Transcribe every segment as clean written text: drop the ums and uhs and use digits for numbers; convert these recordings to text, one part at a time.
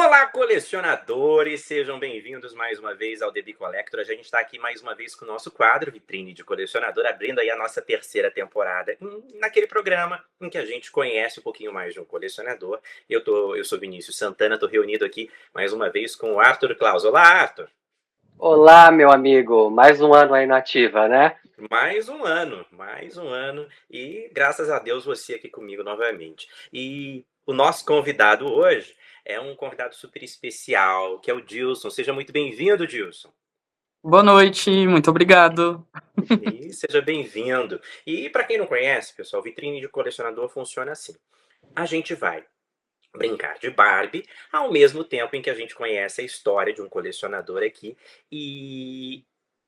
Olá, colecionadores! Sejam bem-vindos mais uma vez ao DB Collector. A gente está aqui mais uma vez com o nosso quadro Vitrine de Colecionador, abrindo aí a nossa terceira temporada, naquele programa em que a gente conhece um pouquinho mais de um colecionador. Eu sou Vinícius Santana, estou reunido aqui mais uma vez com o Arthur Claus. Olá, Arthur! Olá, meu amigo. Mais um ano aí na ativa, né? Mais um ano, e graças a Deus você aqui comigo novamente. E o nosso convidado hoje é um convidado super especial, que é o Dilson. Seja muito bem-vindo, Dilson. Boa noite, muito obrigado. E seja bem-vindo. E para quem não conhece, pessoal, Vitrine de Colecionador funciona assim. A gente vai brincar de Barbie, ao mesmo tempo em que a gente conhece a história de um colecionador aqui. E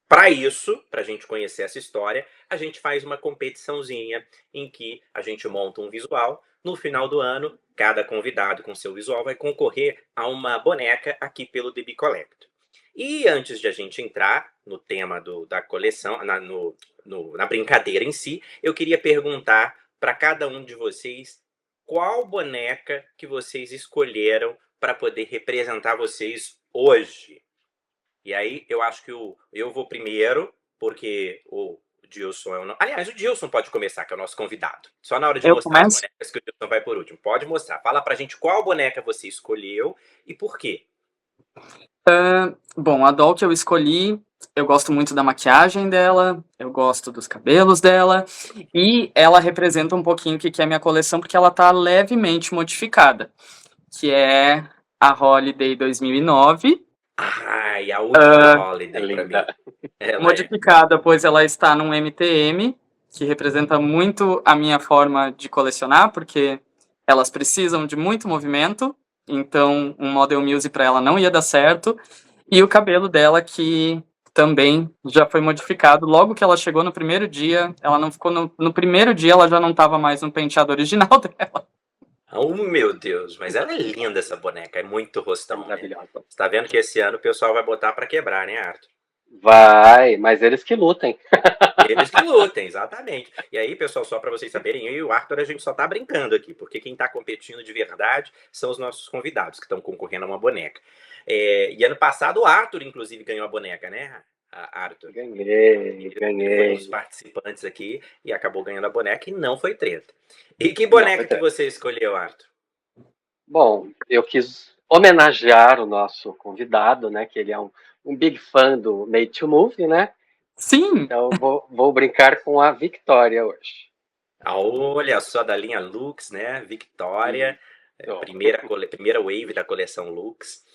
para isso, para a gente conhecer essa história, a gente faz uma competiçãozinha em que a gente monta um visual. No final do ano, cada convidado com seu visual vai concorrer a uma boneca aqui pelo DB Collector. E antes de a gente entrar no tema da coleção, na brincadeira em si, eu queria perguntar para cada um de vocês qual boneca que vocês escolheram para poder representar vocês hoje. E aí, eu acho que eu vou primeiro, porque o Dilson é o... Aliás, o Dilson pode começar, que é o nosso convidado. Só na hora de Eu mostrar começo? as bonecas que o Dilson vai por último. Pode mostrar. Fala pra gente qual boneca você escolheu e por quê. Bom, a doll que eu escolhi, eu gosto muito da maquiagem dela, eu gosto dos cabelos dela, e ela representa um pouquinho o que é minha coleção, porque ela tá levemente modificada, que é a Holiday 2009, Ai, a última Holiday pra mim. Linda. modificada, pois ela está num MTM, que representa muito a minha forma de colecionar, porque elas precisam de muito movimento, então um Model Muse para ela não ia dar certo, e o cabelo dela que também já foi modificado, logo que ela chegou no primeiro dia, ela não ficou no primeiro dia, ela já não estava mais no penteado original dela. Oh, meu Deus, mas ela é linda essa boneca, é muito rostão, né? Maravilhosa. Você tá vendo que esse ano o pessoal vai botar pra quebrar, né, Arthur? Vai, mas eles que lutem. Eles que lutem, exatamente. E aí, pessoal, só para vocês saberem, eu e o Arthur, a gente só tá brincando aqui, porque quem tá competindo de verdade são os nossos convidados, que estão concorrendo a uma boneca. E ano passado o Arthur, inclusive, ganhou a boneca, né, Arthur? Ganhei. Ele foi um dos participantes aqui e acabou ganhando a boneca e não foi treta. E que boneca que você escolheu, Arthur? Bom, eu quis homenagear o nosso convidado, né? Que ele é um big fã do Made to Move, né? Sim! Então vou brincar com a Victoria hoje. Olha só, da linha Lux, né? Victoria. Primeira wave da coleção Lux.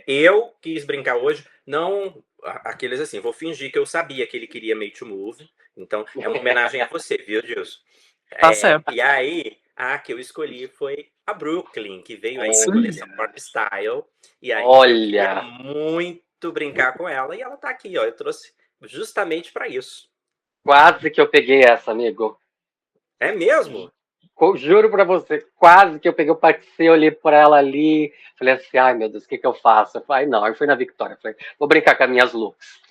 Eu quis brincar hoje, não aqueles assim, vou fingir que eu sabia que ele queria Made to Move, então é uma homenagem a você, viu, Dilson? Tá certo. E aí, a que eu escolhi foi a Brooklyn, que veio aí na coleção Pop Style, e aí eu queria muito brincar com ela, e ela tá aqui, ó, eu trouxe justamente para isso. Quase que eu peguei essa, amigo. É mesmo? Juro pra você, quase que eu peguei o Patsy, olhei pra ela ali, falei assim, ai meu Deus, o que eu faço? Eu falei, não, eu fui na Victoria, falei, vou brincar com as minhas looks.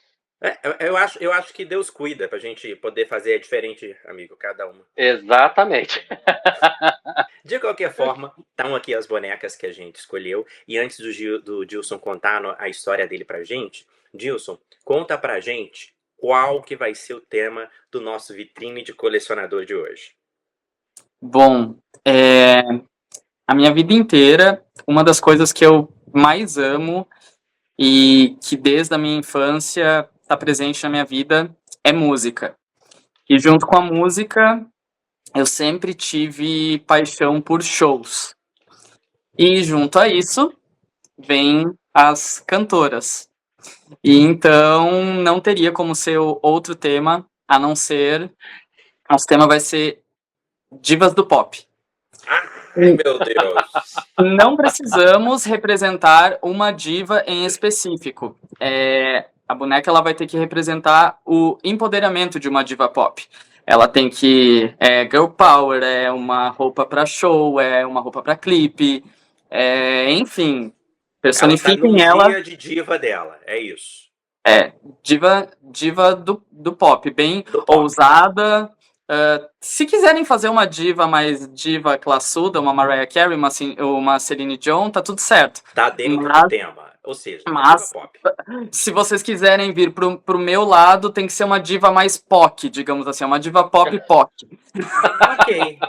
Eu acho que Deus cuida pra gente poder fazer diferente, amigo, cada uma. Exatamente. De qualquer forma, estão aqui as bonecas que a gente escolheu, e antes do Dilson contar a história dele pra gente, Dilson, conta pra gente qual que vai ser o tema do nosso Vitrine de Colecionador de hoje. Bom, a minha vida inteira, uma das coisas que eu mais amo e que desde a minha infância está presente na minha vida é música. E junto com a música, eu sempre tive paixão por shows. E junto a isso, vem as cantoras. E então, não teria como ser outro tema, a não ser... Nosso tema vai ser divas do pop. Ai, meu Deus! Não precisamos representar uma diva em específico. A boneca ela vai ter que representar o empoderamento de uma diva pop. Ela tem que... girl power, é uma roupa para show, é uma roupa para clipe, enfim... Personifiquem ela. Tá no dia de diva dela, é isso. Diva do pop, bem do pop. Ousada, Se quiserem fazer uma diva mais diva classuda, uma Mariah Carey, uma Celine Dion, tá tudo certo. Tá dentro do Mas, tema. Ou seja, uma diva mas pop. se vocês quiserem vir pro meu lado, tem que ser uma diva mais POC, digamos assim, uma diva pop POC.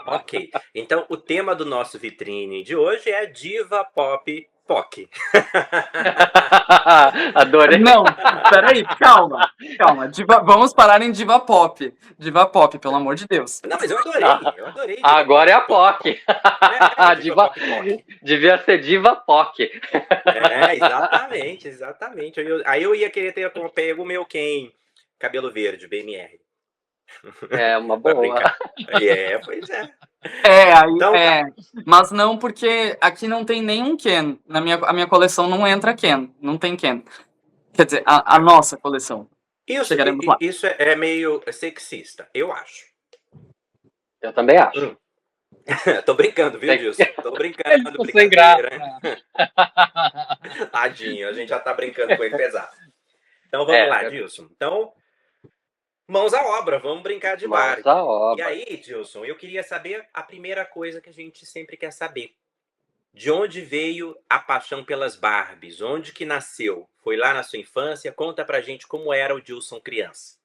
Ok. Então, o tema do nosso vitrine de hoje é diva pop POC. Adorei. Não, peraí, calma. Vamos parar em diva pop. Diva pop, pelo amor de Deus. Não, mas eu adorei. diva Agora é a pop. POC. Diva pop POC. Devia ser diva POC. Exatamente. Aí eu ia querer ter pego o meu Ken, cabelo verde, BMR. É uma Pra boa. brincar. Pois é. Então, Mas não, porque aqui não tem nenhum Ken. A minha coleção não entra Ken. Não tem Ken. Quer dizer, a nossa coleção. Chegaremos lá. Isso é meio sexista, eu acho. Eu também acho. Tô brincando, viu, Gilson? Tô brincando, Tô sem graça. Tadinho, a gente já tá brincando com ele pesado. Então vamos lá, Gilson. Então, mãos à obra, vamos brincar de Barbie. Mãos à obra. E aí, Gilson, eu queria saber a primeira coisa que a gente sempre quer saber. De onde veio a paixão pelas Barbies? Onde que nasceu? Foi lá na sua infância? Conta pra gente como era o Gilson criança.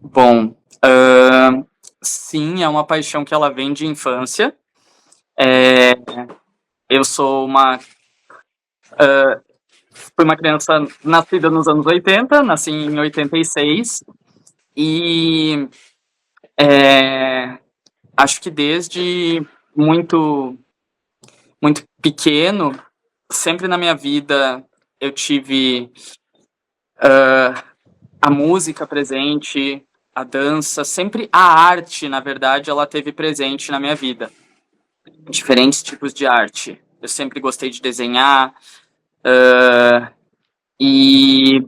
Bom, sim, é uma paixão que ela vem de infância. Eu sou fui uma criança nascida nos anos 80, nasci em 86, e acho que desde muito pequeno, sempre na minha vida eu tive a música presente, a dança, sempre a arte, na verdade, ela teve presente na minha vida. Diferentes tipos de arte. Eu sempre gostei de desenhar, e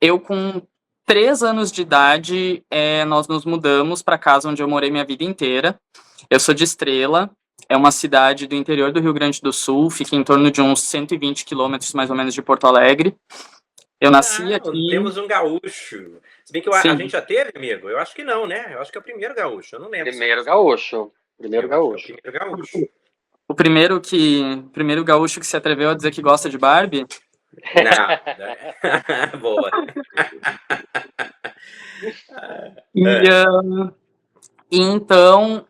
eu com 3 anos de idade, nós nos mudamos para a casa onde eu morei minha vida inteira. Eu sou de Estrela, é uma cidade do interior do Rio Grande do Sul, fica em torno de uns 120 quilômetros, mais ou menos, de Porto Alegre. Eu nasci aqui... Temos um gaúcho. Se bem que a gente já teve, amigo? Eu acho que não, né? Eu acho que é o primeiro gaúcho, eu não lembro. Primeiro gaúcho. O primeiro gaúcho que se atreveu a dizer que gosta de Barbie? Não. Boa. Então,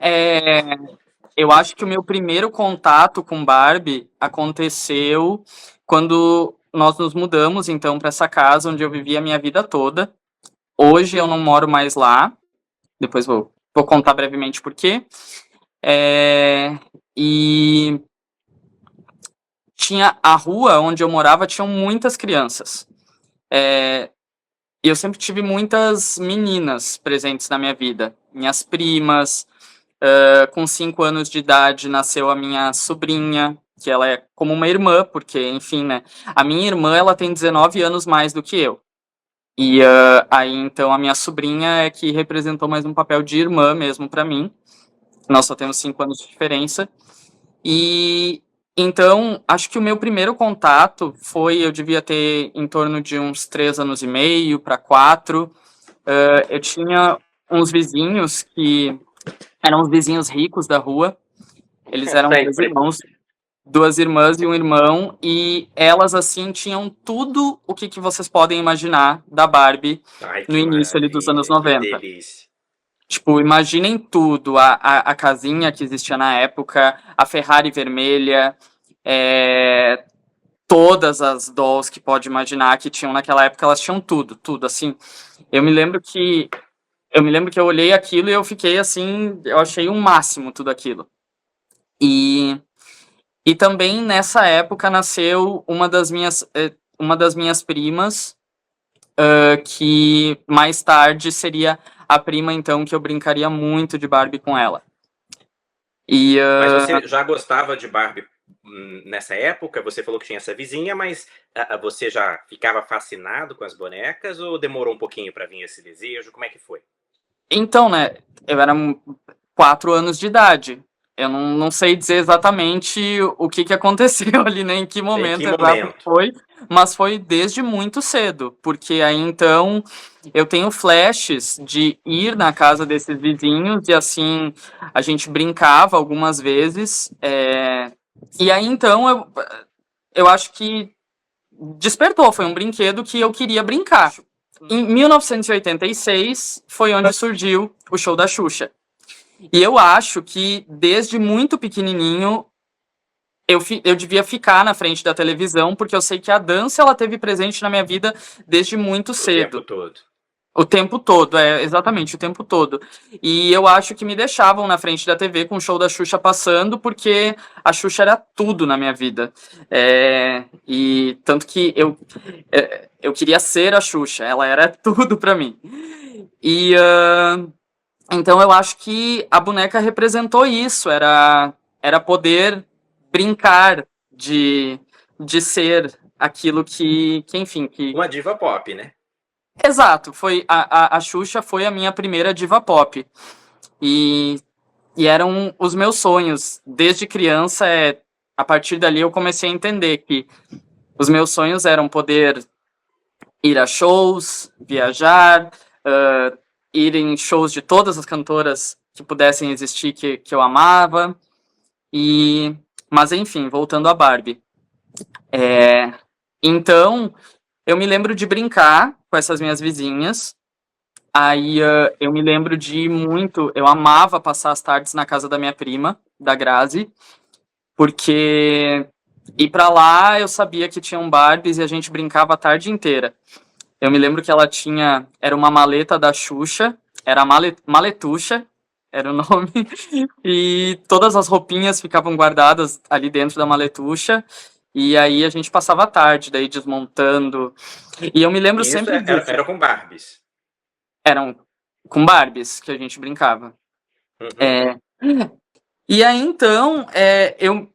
eu acho que o meu primeiro contato com Barbie aconteceu quando nós nos mudamos, então, para essa casa onde eu vivi a minha vida toda. Hoje eu não moro mais lá. Depois vou contar brevemente por quê. E tinha a rua onde eu morava, tinham muitas crianças. E eu sempre tive muitas meninas presentes na minha vida. Minhas primas. Com 5 anos de idade nasceu a minha sobrinha, que ela é como uma irmã, porque, enfim, né? A minha irmã, ela tem 19 anos mais do que eu. E aí, então, a minha sobrinha é que representou mais um papel de irmã mesmo para mim. Nós só temos 5 anos de diferença. E então, acho que o meu primeiro contato eu devia ter em torno de uns 3 anos e meio para 4. Eu tinha uns vizinhos que eram os vizinhos ricos da rua. Eles eram 2 irmãos, 2 irmãs e um irmão, e elas, assim, tinham tudo o que vocês podem imaginar da Barbie no início ali dos anos 90. Que delícia. Tipo, imaginem tudo, a casinha que existia na época, a Ferrari vermelha, todas as dolls que pode imaginar que tinham naquela época, elas tinham tudo, assim. Eu me lembro que eu olhei aquilo e eu fiquei assim, eu achei o máximo tudo aquilo. E também nessa época nasceu uma das minhas primas, que mais tarde seria a prima, então, que eu brincaria muito de Barbie com ela. Mas você já gostava de Barbie nessa época? Você falou que tinha essa vizinha, mas você já ficava fascinado com as bonecas ou demorou um pouquinho para vir esse desejo? Como é que foi? Então, né, eu era 4 anos de idade. eu não sei dizer exatamente o que aconteceu ali, né, em que momento exato foi, mas foi desde muito cedo, porque aí então eu tenho flashes de ir na casa desses vizinhos e assim a gente brincava algumas vezes, e aí então eu acho que despertou, foi um brinquedo que eu queria brincar. Em 1986 foi onde surgiu o show da Xuxa. E eu acho que desde muito pequenininho eu devia ficar na frente da televisão, porque eu sei que a dança ela teve presente na minha vida desde muito cedo. O tempo todo. O tempo todo, exatamente, o tempo todo. E eu acho que me deixavam na frente da TV com o show da Xuxa passando, porque a Xuxa era tudo na minha vida. E tanto que eu queria ser a Xuxa, ela era tudo pra mim. E então eu acho que a boneca representou isso, era poder brincar de ser aquilo que enfim, que... Uma diva pop, né? Exato, foi a Xuxa foi a minha primeira diva pop. E eram os meus sonhos. Desde criança, a partir dali eu comecei a entender que os meus sonhos eram poder ir a shows, viajar, ir em shows de todas as cantoras que pudessem existir que eu amava. Mas enfim, voltando a Barbie. Então, eu me lembro de brincar com essas minhas vizinhas. Aí eu me lembro de muito. Eu amava passar as tardes na casa da minha prima, da Grazi, porque ir pra lá eu sabia que tinham Barbies e a gente brincava a tarde inteira. Eu me lembro que ela tinha. Era uma maleta da Xuxa, era a Maletuxa, era o nome, e todas as roupinhas ficavam guardadas ali dentro da Maletuxa. E aí a gente passava a tarde daí desmontando. E eu me lembro Isso sempre disso. era com Barbies. Eram com Barbies que a gente brincava. Uhum. E aí, então,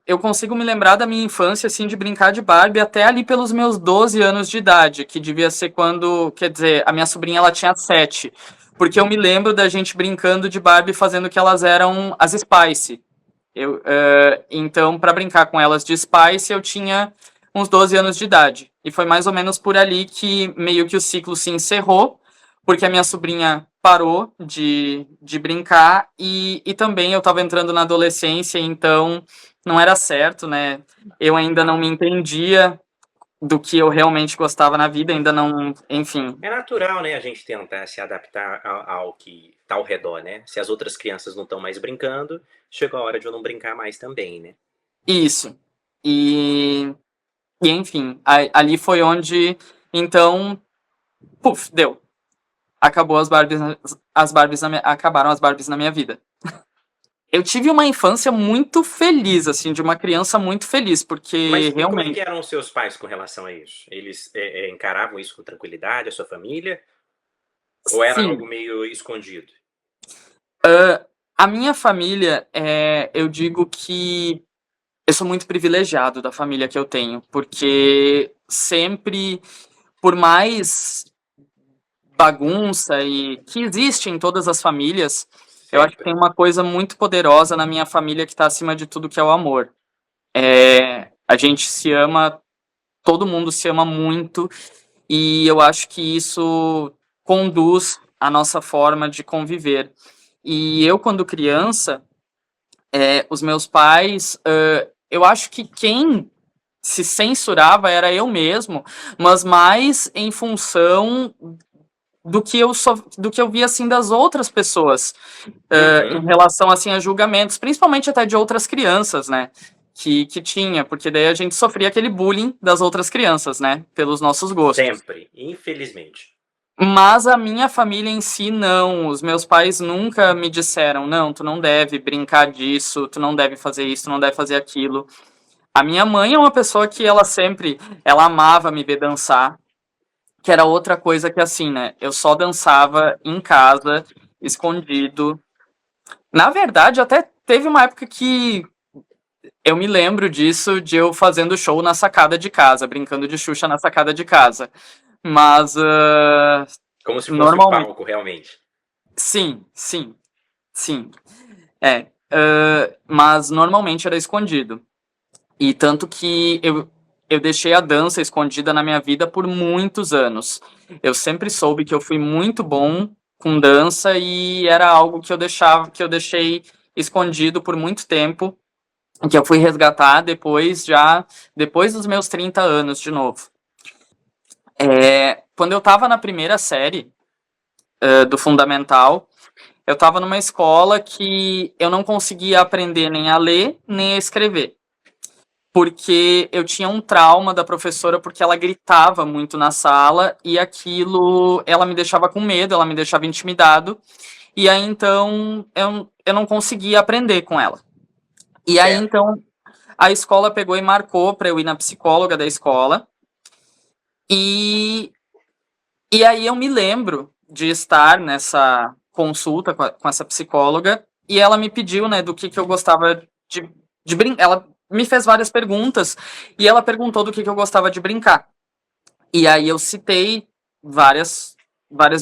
eu consigo me lembrar da minha infância, assim, de brincar de Barbie até ali pelos meus 12 anos de idade, que devia ser quando, quer dizer, a minha sobrinha, ela tinha 7, porque eu me lembro da gente brincando de Barbie fazendo que elas eram as Spice. Então, para brincar com elas de Spice, eu tinha uns 12 anos de idade. E foi mais ou menos por ali que meio que o ciclo se encerrou, porque a minha sobrinha parou de brincar e também eu estava entrando na adolescência, então não era certo, né? Eu ainda não me entendia do que eu realmente gostava na vida, ainda não, enfim. É natural, né, a gente tentar se adaptar ao que tá ao redor, né? Se as outras crianças não estão mais brincando, chegou a hora de eu não brincar mais também, né? Isso. E enfim, ali foi onde, então, puf, deu. Acabou acabaram as Barbies na minha vida. Eu tive uma infância muito feliz, assim, de uma criança muito feliz, porque Mas e como é realmente... que eram os seus pais com relação a isso? Eles encaravam isso com tranquilidade, a sua família? Ou era Sim, algo meio escondido? a minha família, eu digo que eu sou muito privilegiado da família que eu tenho, porque sempre, por mais bagunça e que existe em todas as famílias, eu acho que tem Sempre. uma coisa muito poderosa na minha família que está acima de tudo, que é o amor. A gente se ama, todo mundo se ama muito, e eu acho que isso conduz a nossa forma de conviver. E eu, quando criança, os meus pais, eu acho que quem se censurava era eu mesmo, mas mais em função do que eu via assim das outras pessoas, em relação assim a julgamentos, principalmente até de outras crianças, né? Que tinha, porque daí a gente sofria aquele bullying das outras crianças, né? Pelos nossos gostos. Sempre, infelizmente. Mas a minha família em si, não. Os meus pais nunca me disseram, não, tu não deve brincar disso, tu não deve fazer isso, tu não deve fazer aquilo. A minha mãe é uma pessoa que ela amava me ver dançar, que era outra coisa que assim, né, eu só dançava em casa, escondido. Na verdade, até teve uma época que eu me lembro disso, de eu fazendo show na sacada de casa, brincando de Xuxa na sacada de casa. Mas, Como se fosse um normalmente... palco, realmente. Sim, sim, sim. mas normalmente era escondido. E tanto que eu deixei a dança escondida na minha vida por muitos anos. Eu sempre soube que eu fui muito bom com dança e era algo que eu deixei escondido por muito tempo, que eu fui resgatar depois dos meus 30 anos de novo. Quando eu estava na primeira série do fundamental, eu estava numa escola que eu não conseguia aprender nem a ler nem a escrever, porque eu tinha um trauma da professora, porque ela gritava muito na sala e aquilo, ela me deixava com medo, ela me deixava intimidado, e aí então eu não conseguia aprender com ela. E aí Certo. então a escola pegou e marcou para eu ir na psicóloga da escola, e aí eu me lembro de estar nessa consulta com essa psicóloga, e ela me pediu, né, do que eu gostava de brincar. Ela me fez várias perguntas, e ela perguntou do que eu gostava de brincar. E aí eu citei várias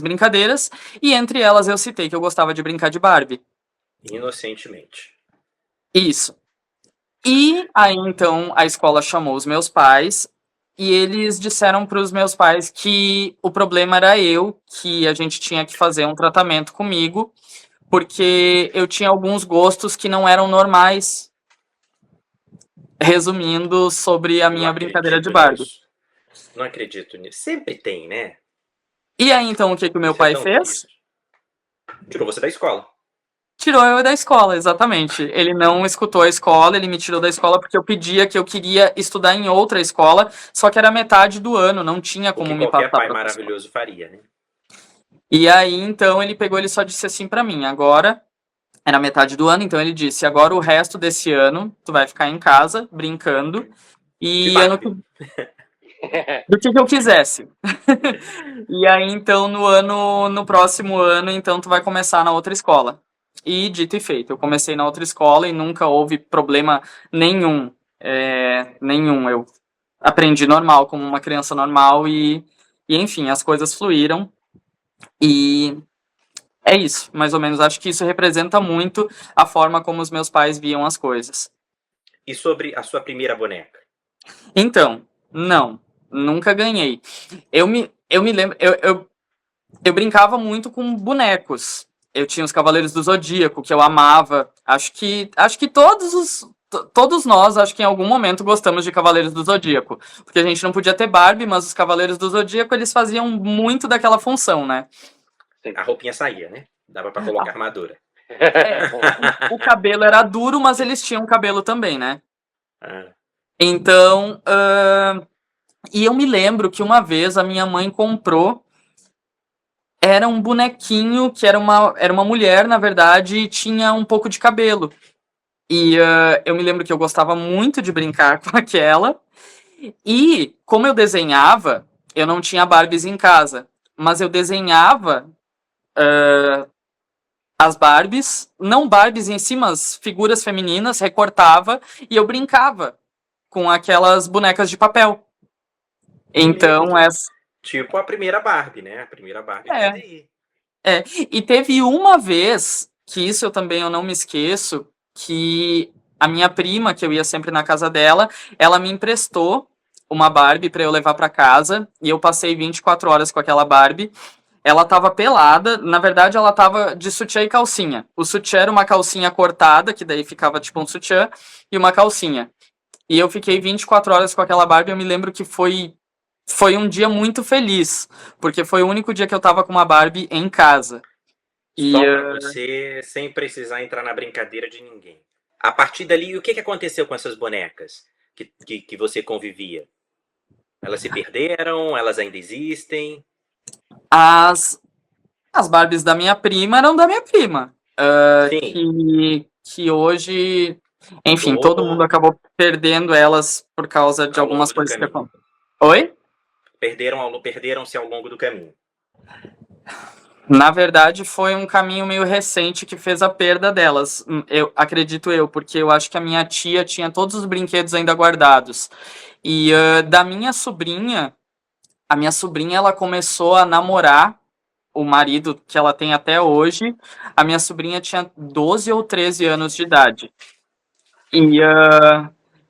brincadeiras, e entre elas eu citei que eu gostava de brincar de Barbie. Inocentemente. Isso. E aí então a escola chamou os meus pais, e eles disseram para os meus pais que o problema era eu, que a gente tinha que fazer um tratamento comigo, porque eu tinha alguns gostos que não eram normais, resumindo sobre a Não minha brincadeira de acredito Barbie. nisso. Não acredito nisso. Sempre tem, né? E aí então o que o meu Isso é pai tão fez? triste. Tirou você da escola. Tirou eu da escola, exatamente. Ele não escutou a escola, ele me tirou da escola porque eu pedia que eu queria estudar em outra escola, só que era metade do ano, não tinha O como que me qualquer passar pai para outra escola. maravilhoso faria, né? E aí, então, ele só disse assim pra mim, agora, era metade do ano, então ele disse, agora o resto desse ano, tu vai ficar em casa, brincando, De e ano que Barbie. do que eu quisesse. E aí, então, no próximo ano, então, tu vai começar na outra escola. E dito e feito, eu comecei na outra escola e nunca houve problema nenhum. Nenhum. Eu aprendi normal, como uma criança normal e enfim, as coisas fluíram. E é isso, mais ou menos. Acho que isso representa muito a forma como os meus pais viam as coisas. E sobre a sua primeira boneca? Então, não, nunca ganhei. Eu me lembro, eu brincava muito com bonecos. Eu tinha os Cavaleiros do Zodíaco, que eu amava. Acho que todos nós, acho que em algum momento gostamos de Cavaleiros do Zodíaco. Porque a gente não podia ter Barbie, mas os Cavaleiros do Zodíaco, eles faziam muito daquela função, né? A roupinha saía, né? Dava pra colocar armadura. O cabelo era duro, mas eles tinham cabelo também, né? Ah, Então, e eu me lembro que uma vez a minha mãe comprou, era um bonequinho que era uma mulher, na verdade, e tinha um pouco de cabelo. E eu me lembro que eu gostava muito de brincar com aquela. E como eu desenhava, eu não tinha Barbies em casa, mas eu desenhava as Barbies, não Barbies em si, mas figuras femininas, recortava e eu brincava com aquelas bonecas de papel. Então, essa. tipo a primeira Barbie, né? A primeira Barbie É, foi daí. E teve uma vez, que isso eu não me esqueço, que a minha prima, que eu ia sempre na casa dela, ela me emprestou uma Barbie para eu levar para casa, e eu passei 24 horas com aquela Barbie. Ela tava pelada, na verdade ela tava de sutiã e calcinha. O sutiã era uma calcinha cortada, que daí ficava tipo um sutiã, e uma calcinha. E eu fiquei 24 horas com aquela Barbie, eu me lembro que foi um dia muito feliz, porque foi o único dia que eu tava com uma Barbie em casa. Só pra você, sem precisar entrar na brincadeira de ninguém. A partir dali, o que aconteceu com essas bonecas que você convivia? Elas se perderam? Elas ainda existem? As Barbies da minha prima eram da minha prima. Sim. Que hoje, enfim, todo mundo Mudou acabou perdendo elas por causa de ao algumas longo do coisas que caminho. aconteceram. Oi? Perderam-se ao longo do caminho. Na verdade, foi um caminho meio recente que fez a perda delas. Acredito eu, porque eu acho que a minha tia tinha todos os brinquedos ainda guardados. E da minha sobrinha, a minha sobrinha ela começou a namorar o marido que ela tem até hoje, a minha sobrinha tinha 12 ou 13 anos de idade.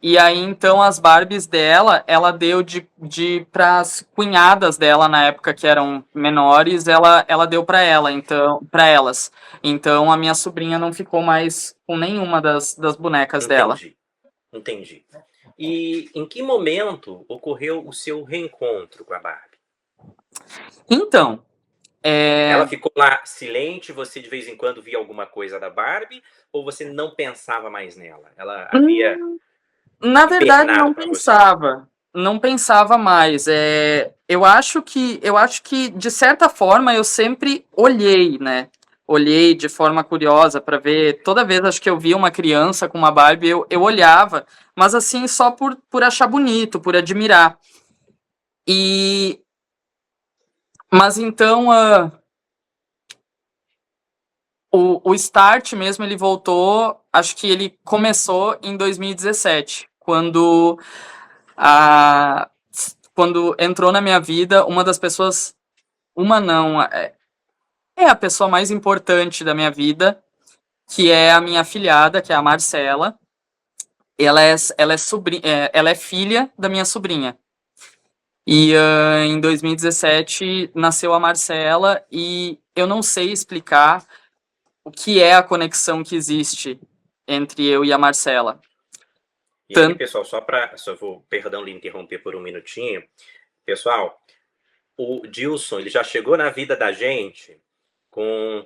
E aí, então, as Barbies dela, ela deu para as cunhadas dela, na época que eram menores, ela deu para elas. Então, a minha sobrinha não ficou mais com nenhuma das bonecas dela. Entendi. E em que momento ocorreu o seu reencontro com a Barbie? Então, Ela ficou lá silente, você de vez em quando via alguma coisa da Barbie, ou você não pensava mais nela? Ela havia na verdade, hibernado não para você? pensava. Não pensava mais. Eu acho que, de certa forma, eu sempre olhei, né? Olhei de forma curiosa para ver. Toda vez acho que eu via uma criança com uma Barbie, eu olhava, mas assim, só por achar bonito, por admirar. Mas então, o start mesmo, ele voltou, acho que ele começou em 2017, quando entrou na minha vida uma das pessoas, é a pessoa mais importante da minha vida, que é a minha afilhada, que é a Marcela. Ela é filha da minha sobrinha. E em 2017 nasceu a Marcela, e eu não sei explicar o que é a conexão que existe entre eu e a Marcela. E aí, pessoal, perdão lhe interromper por um minutinho. Pessoal, o Dilson, ele já chegou na vida da gente com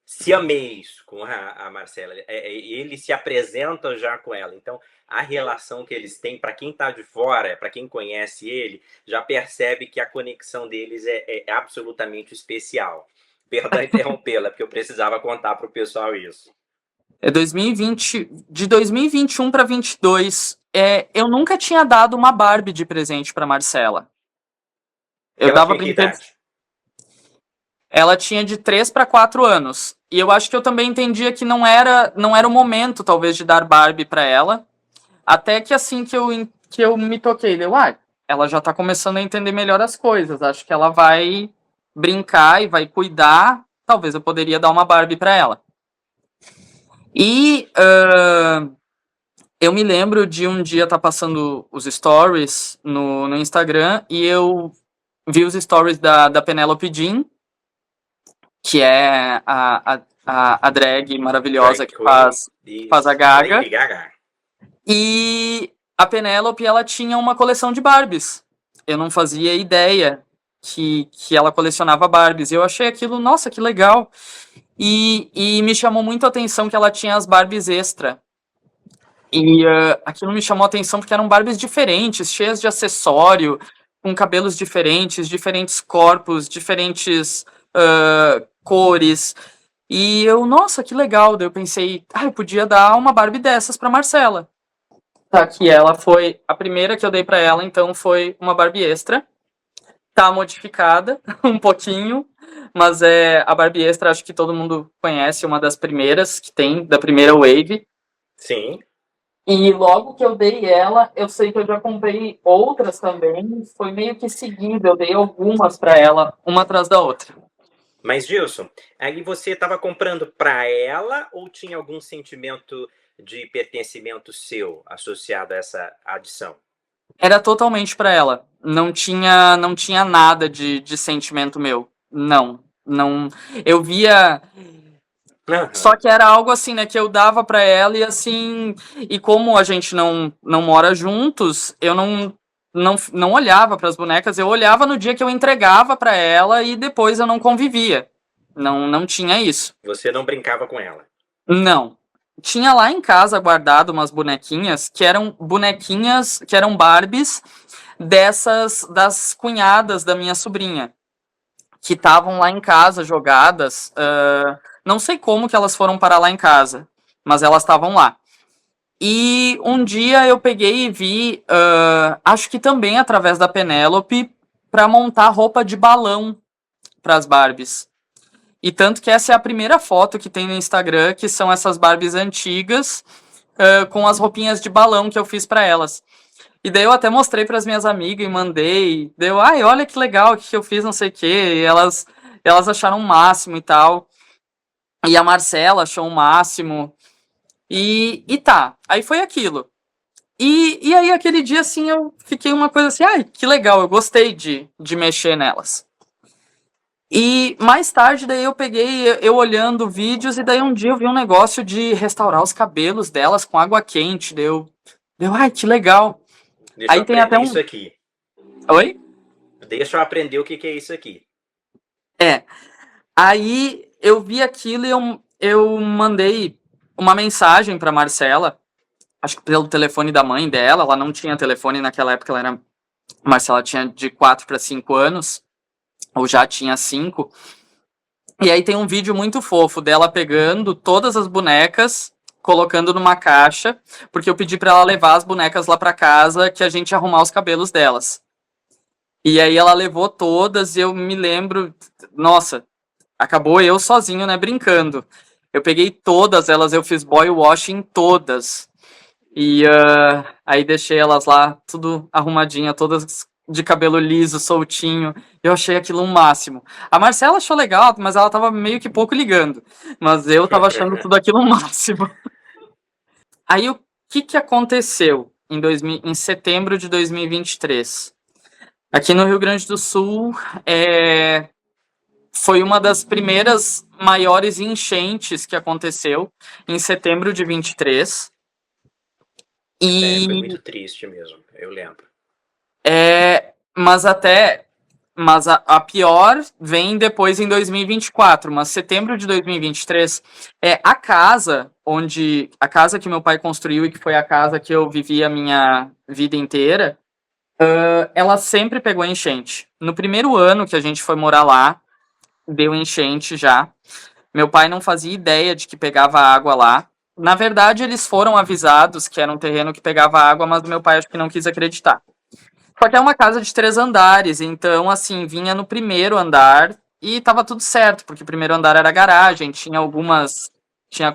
siamês com a Marcela. Ele se apresenta já com ela. Então, a relação que eles têm, para quem está de fora, para quem conhece ele, já percebe que a conexão deles é absolutamente especial. Perdão interrompê-la, porque eu precisava contar para o pessoal isso. É 2020, de 2021 para 2022, eu nunca tinha dado uma Barbie de presente para Marcela. Eu ela dava tinha que brinquedos. idade? Ela tinha de 3 para 4 anos. E eu acho que eu também entendia que não era o momento, talvez, de dar Barbie para ela. Até que assim que eu me toquei, ela já tá começando a entender melhor as coisas. Acho que ela vai brincar e vai cuidar. Talvez eu poderia dar uma Barbie para ela. E eu me lembro de um dia estar passando os stories no Instagram, e eu vi os stories da Penélope Jean, que é a drag maravilhosa que faz a Gaga. Lady Gaga. E a Penélope, ela tinha uma coleção de Barbies. Eu não fazia ideia que ela colecionava Barbies. Eu achei aquilo, nossa, que legal. E me chamou muito a atenção que ela tinha as Barbies extra. E aquilo me chamou a atenção porque eram Barbies diferentes, cheias de acessório, com cabelos diferentes, diferentes corpos, diferentes cores. E eu, nossa, que legal. Daí eu pensei, eu podia dar uma Barbie dessas pra Marcela. Tá, que ela foi a primeira que eu dei pra ela, então foi uma Barbie extra. Tá modificada um pouquinho, mas a Barbie extra, acho que todo mundo conhece, uma das primeiras que tem, da primeira wave. Sim. E logo que eu dei ela, eu sei que eu já comprei outras também, foi meio que seguido, eu dei algumas pra ela, uma atrás da outra. Mas, Gilson, aí você estava comprando para ela ou tinha algum sentimento de pertencimento seu associado a essa adição? Era totalmente pra ela. Não tinha nada de sentimento meu. Não. Eu via. Uhum. Só que era algo assim, né, que eu dava pra ela, e assim, e como a gente não mora juntos, eu não olhava para as bonecas, eu olhava no dia que eu entregava pra ela, e depois eu não convivia. Não tinha isso. Você não brincava com ela? Não. Tinha lá em casa guardado umas bonequinhas que eram Barbies das cunhadas da minha sobrinha, que estavam lá em casa jogadas. Não sei como que elas foram parar lá em casa, mas elas estavam lá. E um dia eu peguei e vi, acho que também através da Penélope, para montar roupa de balão para as Barbies. E tanto que essa é a primeira foto que tem no Instagram, que são essas Barbies antigas, com as roupinhas de balão que eu fiz para elas. E daí eu até mostrei para as minhas amigas e mandei. Deu, ai, olha que legal, o que eu fiz, não sei o quê. E elas acharam o máximo e tal. E a Marcela achou o máximo. E tá, aí foi aquilo. E aí aquele dia, assim, eu fiquei uma coisa assim, ai, que legal, eu gostei de mexer nelas. E mais tarde, daí eu peguei, eu olhando vídeos, e daí um dia eu vi um negócio de restaurar os cabelos delas com água quente. Deu, ai, que legal. Deixa eu Aí tem até aprender um. isso aqui. Oi? Deixa eu aprender o que que é isso aqui. É. Aí eu vi aquilo e eu mandei uma mensagem pra Marcela, acho que pelo telefone da mãe dela. Ela não tinha telefone naquela época, Marcela tinha de 4 para 5 anos, ou já tinha 5. E aí tem um vídeo muito fofo dela pegando todas as bonecas, colocando numa caixa, porque eu pedi pra ela levar as bonecas lá pra casa, que a gente ia arrumar os cabelos delas. E aí ela levou todas e eu me lembro, nossa, acabou eu sozinho, né, brincando. Eu peguei todas elas, eu fiz boy wash em todas. E aí deixei elas lá, tudo arrumadinha, todas de cabelo liso, soltinho. Eu achei aquilo um máximo. A Marcela achou legal, mas ela tava meio que pouco ligando. Mas eu tava achando tudo aquilo um máximo. Aí o que aconteceu em setembro de 2023? Aqui no Rio Grande do Sul, foi uma das primeiras maiores enchentes que aconteceu em setembro de 23. Foi E muito triste mesmo, eu lembro. mas a pior vem depois em 2024, mas setembro de 2023 a casa que meu pai construiu e que foi a casa que eu vivi a minha vida inteira, ela sempre pegou enchente. No primeiro ano que a gente foi morar lá, deu enchente já. Meu pai não fazia ideia de que pegava água lá. Na verdade, eles foram avisados que era um terreno que pegava água, mas meu pai acho que não quis acreditar. Só que é uma casa de 3 andares, então, assim, vinha no primeiro andar e tava tudo certo, porque o primeiro andar era garagem, tinha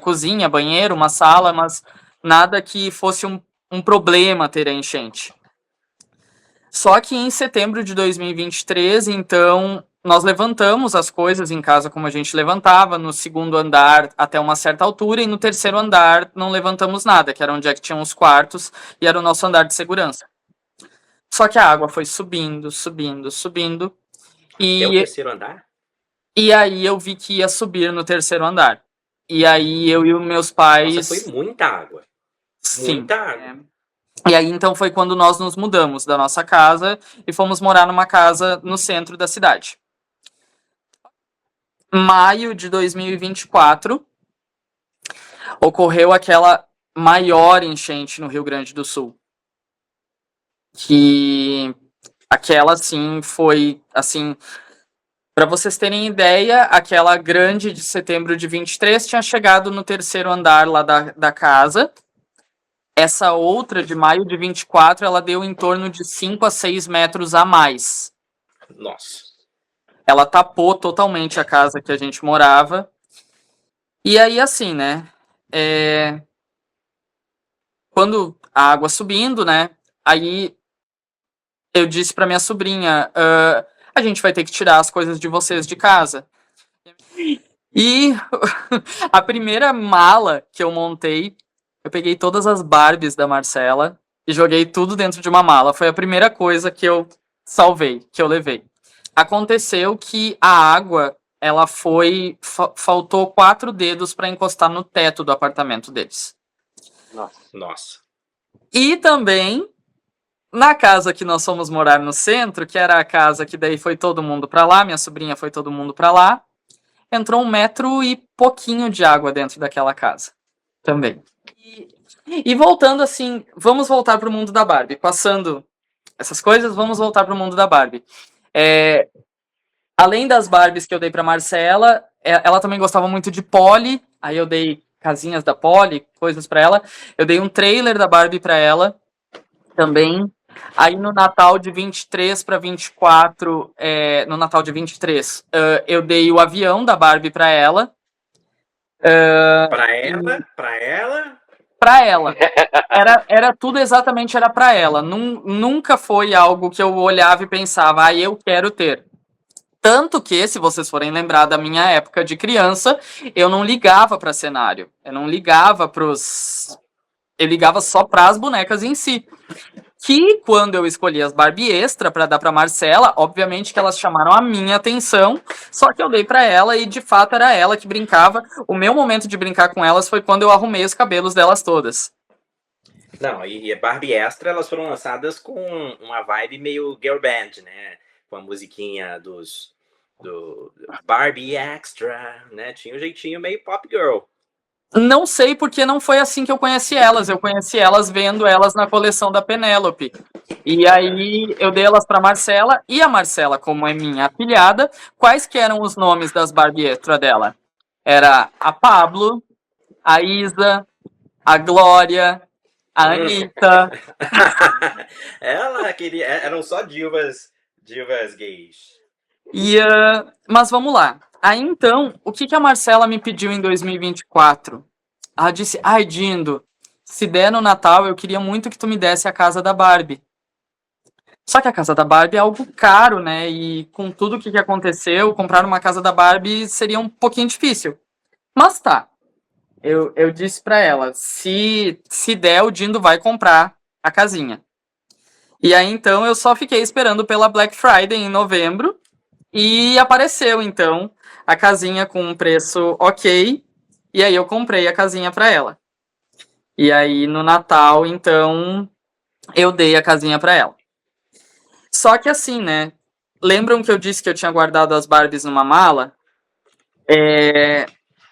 cozinha, banheiro, uma sala, mas nada que fosse um problema ter a enchente. Só que em setembro de 2023, então, nós levantamos as coisas em casa como a gente levantava, no segundo andar até uma certa altura, e no terceiro andar não levantamos nada, que era onde é que tinham os quartos, e era o nosso andar de segurança. Só que a água foi subindo, subindo, subindo. Até o E, terceiro andar? e aí eu vi que ia subir no terceiro andar. E aí eu e os meus Nossa, foi pais. muita água. Sim. Muita água. E aí então foi quando nós nos mudamos da nossa casa e fomos morar numa casa no centro da cidade. Maio de 2024 ocorreu aquela maior enchente no Rio Grande do Sul. Que aquela sim foi assim. Para vocês terem ideia, aquela grande de setembro de 23 tinha chegado no terceiro andar lá da casa. Essa outra, de maio de 24, ela deu em torno de 5 a 6 metros a mais. Nossa. Ela tapou totalmente a casa que a gente morava. E aí, assim, né? Quando a água subindo, né? Aí eu disse para minha sobrinha, a gente vai ter que tirar as coisas de vocês de casa. E a primeira mala que eu montei, eu peguei todas as Barbies da Marcela e joguei tudo dentro de uma mala. Foi a primeira coisa que eu salvei, que eu levei. Aconteceu que a água, ela foi... faltou 4 dedos para encostar no teto do apartamento deles. Nossa. E também, na casa que nós fomos morar no centro, que era a casa que daí foi todo mundo para lá, minha sobrinha foi todo mundo para lá, entrou 1 metro e pouquinho de água dentro daquela casa. Também. E voltando assim, vamos voltar para o mundo da Barbie. Passando essas coisas, vamos voltar para o mundo da Barbie. Além das Barbies que eu dei para Marcela, ela também gostava muito de Polly. Aí eu dei casinhas da Polly, coisas para ela. Eu dei um trailer da Barbie para ela também. Aí no Natal de 23 para 24, no Natal de 23, eu dei o avião da Barbie para ela. Para ela, pra ela. Era tudo exatamente, era pra ela. Nunca foi algo que eu olhava e pensava, ah, eu quero ter. Tanto que, se vocês forem lembrar da minha época de criança, eu não ligava pra cenário. Eu não ligava pros... Eu ligava só pras bonecas em si. Que quando eu escolhi as Barbie extra pra dar pra Marcela, obviamente que elas chamaram a minha atenção, só que eu dei pra ela e de fato era ela que brincava. O meu momento de brincar com elas foi quando eu arrumei os cabelos delas todas. Não, e a Barbie Extra, elas foram lançadas com uma vibe meio girl band, né? Com a musiquinha do Barbie Extra, né? Tinha um jeitinho meio pop girl. Não sei porque não foi assim que eu conheci elas. Eu conheci elas vendo elas na coleção da Penélope. E aí eu dei elas para Marcela, e a Marcela, como é minha afilhada, quais que eram os nomes das Barbie extra dela? Era a Pablo, a Isa, a Glória, a Anitta. Ela queria. Eram só divas gays. Mas vamos lá. Aí então, o que a Marcela me pediu em 2024? Ela disse, ai, Dindo, se der no Natal, eu queria muito que tu me desse a casa da Barbie. Só que a casa da Barbie é algo caro, né? E com tudo o que aconteceu, comprar uma casa da Barbie seria um pouquinho difícil. Mas tá. Eu disse pra ela, se der, o Dindo vai comprar a casinha. E aí, então, eu só fiquei esperando pela Black Friday em novembro. E apareceu, então, a casinha com um preço ok. E aí eu comprei a casinha pra ela. E aí, no Natal, então, eu dei a casinha pra ela. Só que assim, né? Lembram que eu disse que eu tinha guardado as Barbies numa mala?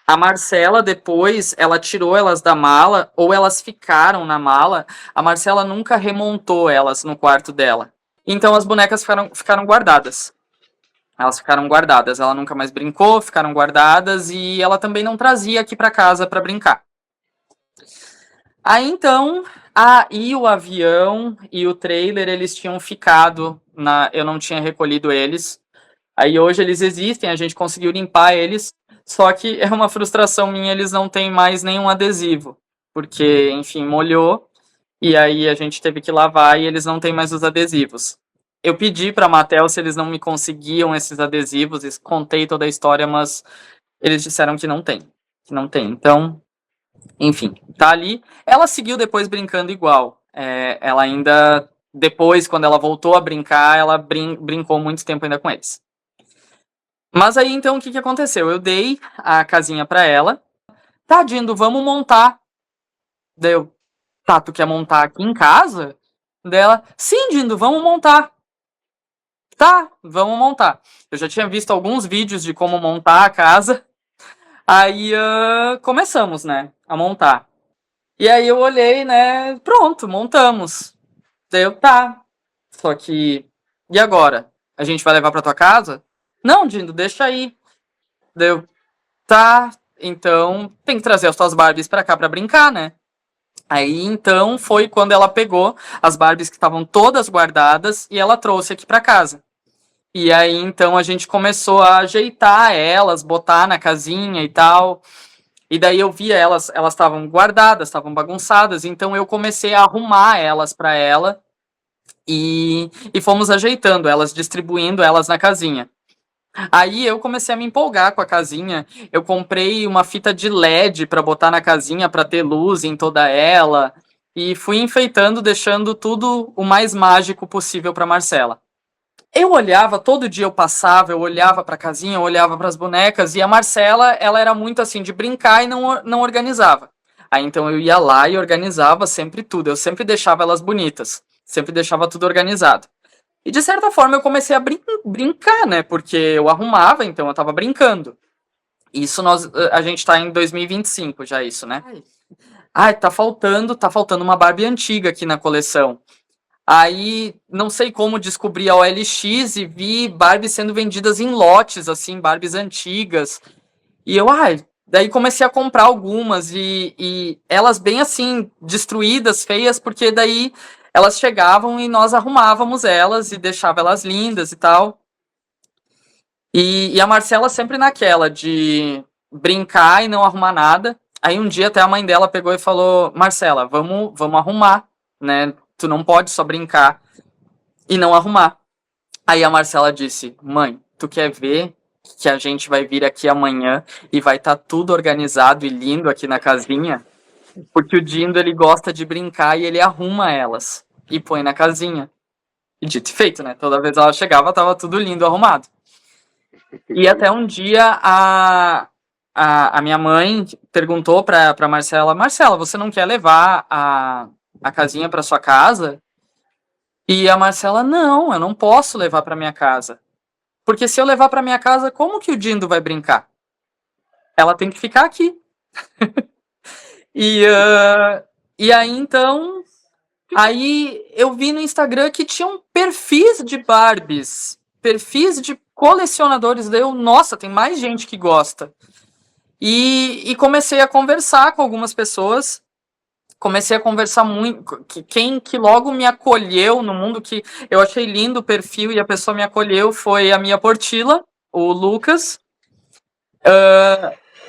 A Marcela, depois, ela tirou elas da mala, ou elas ficaram na mala. A Marcela nunca remontou elas no quarto dela. Então as bonecas ficaram guardadas. Elas ficaram guardadas. Ela nunca mais brincou, ficaram guardadas. E ela também não trazia aqui pra casa pra brincar. Aí então, e o avião e o trailer, eles tinham ficado, eu não tinha recolhido eles. Aí hoje eles existem, a gente conseguiu limpar eles, só que é uma frustração minha, eles não têm mais nenhum adesivo, porque, enfim, molhou, e aí a gente teve que lavar e eles não têm mais os adesivos. Eu pedi pra Mattel se eles não me conseguiam esses adesivos, contei toda a história, mas eles disseram que não tem, então... Enfim, tá ali. Ela seguiu depois brincando igual. Ela ainda, depois, quando ela voltou a brincar, ela brincou muito tempo ainda com eles. Mas aí, então, o que aconteceu? Eu dei a casinha pra ela. Tá, Dindo, vamos montar. Daí eu, tá, tu quer montar aqui em casa? Dela, sim, Dindo, vamos montar. Tá, vamos montar. Eu já tinha visto alguns vídeos de como montar a casa. Aí começamos, né, a montar. E aí eu olhei, né, pronto, montamos. Daí eu, tá. Só que, e agora? A gente vai levar pra tua casa? Não, Dindo, deixa aí. Daí eu, tá, então tem que trazer as tuas Barbies pra cá pra brincar, né? Aí então foi quando ela pegou as Barbies que estavam todas guardadas e ela trouxe aqui pra casa. E aí então a gente começou a ajeitar elas, botar na casinha e tal. E daí eu via elas estavam guardadas, estavam bagunçadas, então eu comecei a arrumar elas para ela e fomos ajeitando elas, distribuindo elas na casinha. Aí eu comecei a me empolgar com a casinha. Eu comprei uma fita de LED para botar na casinha para ter luz em toda ela e fui enfeitando, deixando tudo o mais mágico possível para Marcela. Eu olhava, todo dia eu passava, eu olhava pra casinha, eu olhava pras bonecas, e a Marcela, ela era muito assim, de brincar e não organizava. Aí então eu ia lá e organizava sempre tudo, eu sempre deixava elas bonitas, sempre deixava tudo organizado. E de certa forma eu comecei a brincar, né, porque eu arrumava, então eu tava brincando. Isso a gente tá em 2025 já isso, né? Ai, tá faltando uma Barbie antiga aqui na coleção. Aí, não sei como, descobri a OLX e vi Barbies sendo vendidas em lotes, assim, Barbies antigas. E eu, daí comecei a comprar algumas e elas bem assim, destruídas, feias, porque daí elas chegavam e nós arrumávamos elas e deixava elas lindas e tal. E a Marcela sempre naquela de brincar e não arrumar nada. Aí um dia até a mãe dela pegou e falou, Marcela, vamos arrumar, né? Tu não pode só brincar e não arrumar. Aí a Marcela disse, mãe, tu quer ver que a gente vai vir aqui amanhã e vai estar tudo organizado e lindo aqui na casinha? Porque o Dindo, ele gosta de brincar e ele arruma elas e põe na casinha. E dito e feito, né? Toda vez ela chegava, tava tudo lindo, arrumado. E até um dia a minha mãe perguntou pra Marcela, Marcela, você não quer levar a casinha pra sua casa? E a Marcela, não, eu não posso levar pra minha casa. Porque se eu levar pra minha casa, como que o Dindo vai brincar? Ela tem que ficar aqui. E aí, então, aí eu vi no Instagram que tinham perfis de Barbies, perfis de colecionadores. Daí eu, nossa, tem mais gente que gosta. E comecei a conversar com algumas pessoas. Comecei a conversar muito. Quem que logo me acolheu no mundo, que eu achei lindo o perfil e a pessoa me acolheu, foi a minha Portila, o Lucas.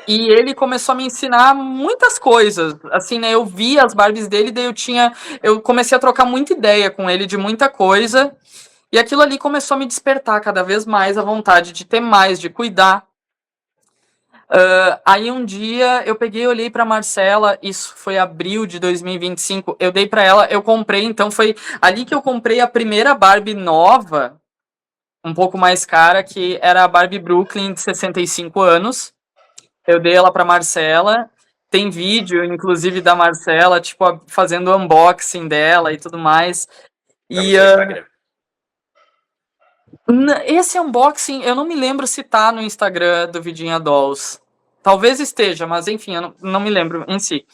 E ele começou a me ensinar muitas coisas. Assim, né? Eu vi as Barbies dele, daí eu comecei a trocar muita ideia com ele de muita coisa. E aquilo ali começou a me despertar cada vez mais a vontade de ter mais, de cuidar. Aí um dia eu peguei e olhei pra Marcela, isso foi abril de 2025, eu dei pra ela, eu comprei, então foi ali que eu comprei a primeira Barbie nova, um pouco mais cara, que era a Barbie Brooklyn de 65 anos. Eu dei ela pra Marcela, tem vídeo, inclusive, da Marcela, tipo, fazendo unboxing dela e tudo mais. Tá no E seu Instagram. esse unboxing, eu não me lembro se tá no Instagram do Vidinha Dolls. Talvez esteja, mas enfim, eu não me lembro em si.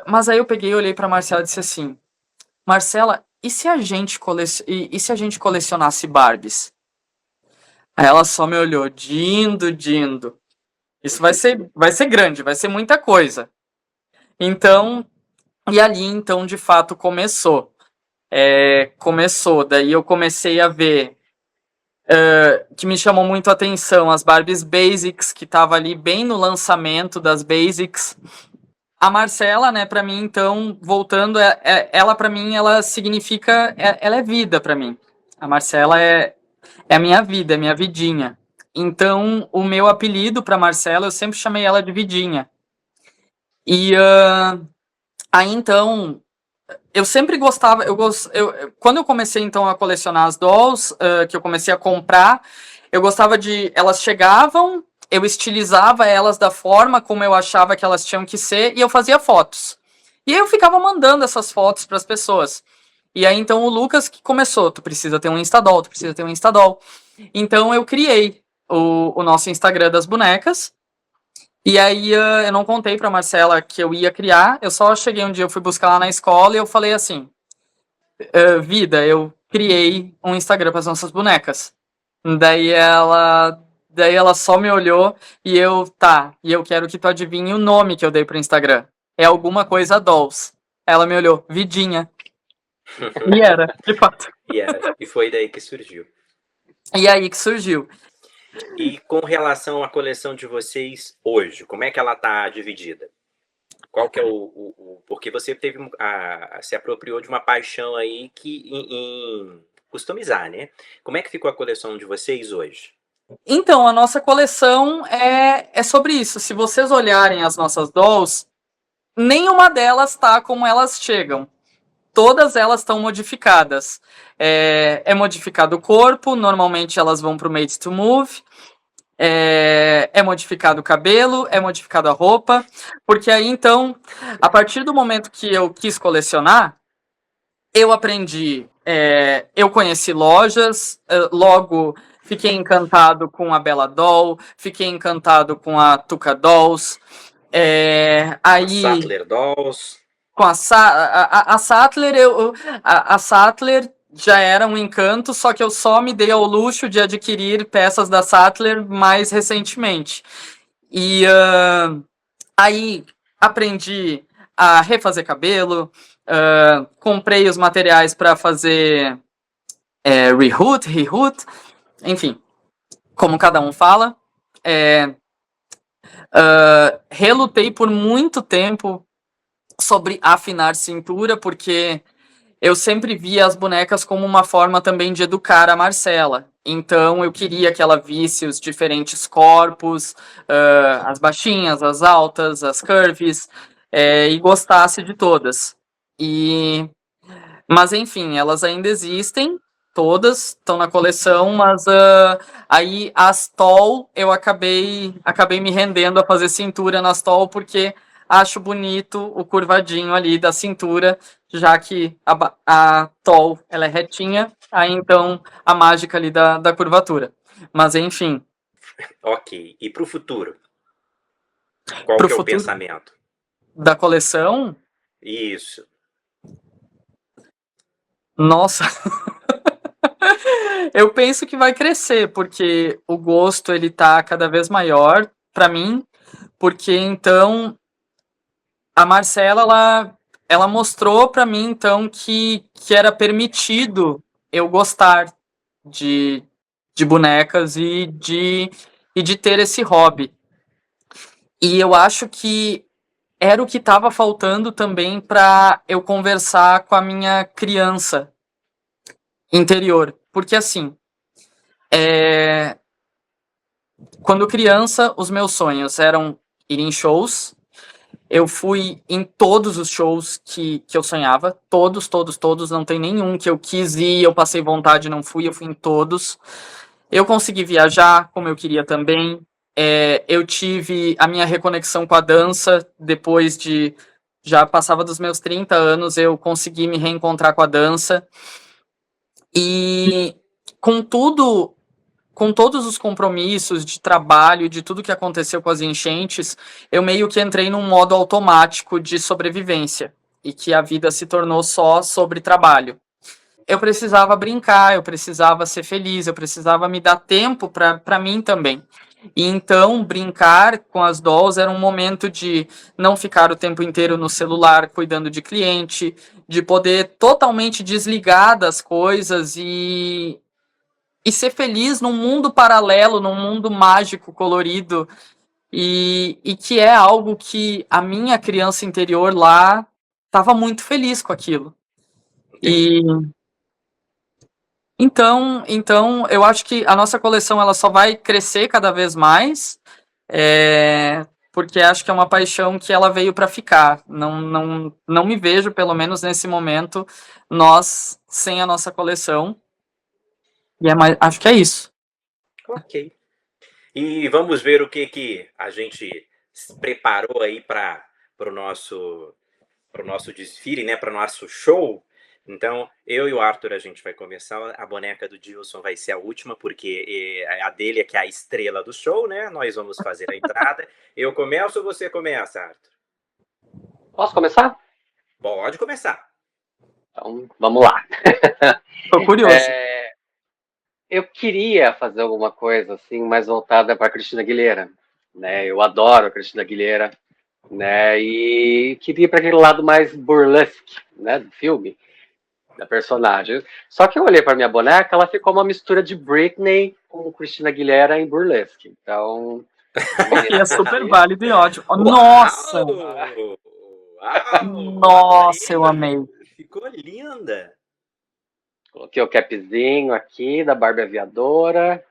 Mas aí eu peguei e olhei pra Marcela e disse assim, Marcela, e se a gente, e se a gente colecionasse Barbies? Aí ela só me olhou, Dindo. Isso vai ser grande, vai ser muita coisa. Então, e ali então de fato começou. Daí eu comecei a ver que me chamou muito a atenção as Barbies Basics, que tava ali bem no lançamento das Basics. A Marcela, né, para mim, então, voltando, ela para mim, ela significa, ela é vida para mim. A Marcela é a minha vida, é a minha vidinha. Então, o meu apelido para Marcela, eu sempre chamei ela de Vidinha. E aí, então, eu sempre gostava, quando eu comecei, então, a colecionar as dolls, que eu comecei a comprar, eu gostava de, elas chegavam, eu estilizava elas da forma como eu achava que elas tinham que ser, e eu fazia fotos. E aí eu ficava mandando essas fotos para as pessoas. E aí, então, o Lucas que começou, tu precisa ter um Instadoll, tu precisa ter um Instadoll. Então, eu criei o nosso Instagram das bonecas, e aí eu não contei pra Marcela que eu ia criar, eu só cheguei um dia, eu fui buscar lá na escola e eu falei assim, vida, eu criei um Instagram para as nossas bonecas. Daí ela só me olhou e e eu quero que tu adivinhe o nome que eu dei pro Instagram. É alguma coisa dolls. Ela me olhou, Vidinha. E era, de fato. E foi daí que surgiu. E aí que surgiu. E com relação à coleção de vocês hoje, como é que ela tá dividida? Qual que é porque você teve se apropriou de uma paixão aí em customizar, né? Como é que ficou a coleção de vocês hoje? Então, a nossa coleção é sobre isso. Se vocês olharem as nossas dolls, nenhuma delas tá como elas chegam. Todas elas estão modificadas. É modificado o corpo, normalmente elas vão para o Made to Move. É modificado o cabelo, é modificado a roupa. Porque aí, então, a partir do momento que eu quis colecionar, eu aprendi, eu conheci lojas, logo fiquei encantado com a Bella Doll, fiquei encantado com a Tuca Dolls. Aí Sattler Dolls. com a Sattler, a Sattler já era um encanto, só que eu só me dei ao luxo de adquirir peças da Sattler mais recentemente. E aí aprendi a refazer cabelo, comprei os materiais para fazer rehoot, enfim, como cada um fala. Relutei por muito tempo sobre afinar cintura, porque eu sempre via as bonecas como uma forma também de educar a Marcela. Então eu queria que ela visse os diferentes corpos, as baixinhas, as altas, as curves, e gostasse de todas. Mas enfim, elas ainda existem, todas estão na coleção, mas aí as tall eu acabei me rendendo a fazer cintura nas tall porque acho bonito o curvadinho ali da cintura, já que a tall ela é retinha, aí então a mágica ali da curvatura. Mas enfim, Ok. E pro futuro? Qual pro que é o futuro pensamento? da coleção, Isso. nossa, eu penso que vai crescer, porque o gosto ele tá cada vez maior para mim, porque então a Marcela ela mostrou para mim então que era permitido eu gostar de, de bonecas e de ter esse hobby. E eu acho que era o que estava faltando também para eu conversar com a minha criança interior, porque assim, é, quando criança, os meus sonhos eram ir em shows. Eu fui em todos os shows que eu sonhava. Todos, todos, todos. Não tem nenhum que eu quis ir, eu passei vontade, não fui. Eu fui em todos. Eu consegui viajar como eu queria também. Eu tive a minha reconexão com a dança depois de. Já passava dos meus 30 anos, eu consegui me reencontrar com a dança. E com tudo com todos os compromissos de trabalho, de tudo que aconteceu com as enchentes, eu meio que entrei num modo automático de sobrevivência e que a vida se tornou só sobre trabalho. Eu precisava brincar, eu precisava ser feliz, eu precisava me dar tempo para mim também. E então, brincar com as dolls era um momento de não ficar o tempo inteiro no celular cuidando de cliente, de poder totalmente desligar das coisas e ser feliz num mundo paralelo, num mundo mágico, colorido, e que é algo que a minha criança interior lá estava muito feliz com aquilo. Entendi. E então eu acho que a nossa coleção ela só vai crescer cada vez mais, porque acho que é uma paixão que ela veio para ficar. Não me vejo, pelo menos nesse momento, nós sem a nossa coleção. Acho que é isso. Ok. E vamos ver o que a gente preparou aí para o nosso desfile, né? Para o nosso show. Então, eu e o Arthur, a gente vai começar. A boneca do Dilson vai ser a última, porque a dele é que é a estrela do show, né? Nós vamos fazer a entrada. Eu começo ou você começa, Arthur? Posso começar? Pode começar. Então, vamos lá. Tô curioso. Eu queria fazer alguma coisa assim mais voltada para Cristina Aguilera, né? Eu adoro a Cristina Aguilera, né? E queria ir para aquele lado mais burlesque, né, do filme, da personagem. Só que eu olhei para minha boneca, ela ficou uma mistura de Britney com Cristina Aguilera em burlesque. Então, a Que menina é tá super aqui. válido e ótimo. Nossa! Uau! Uau! Nossa, eu Adorei! amei. Ficou linda! Coloquei o capzinho aqui da Barbie Aviadora.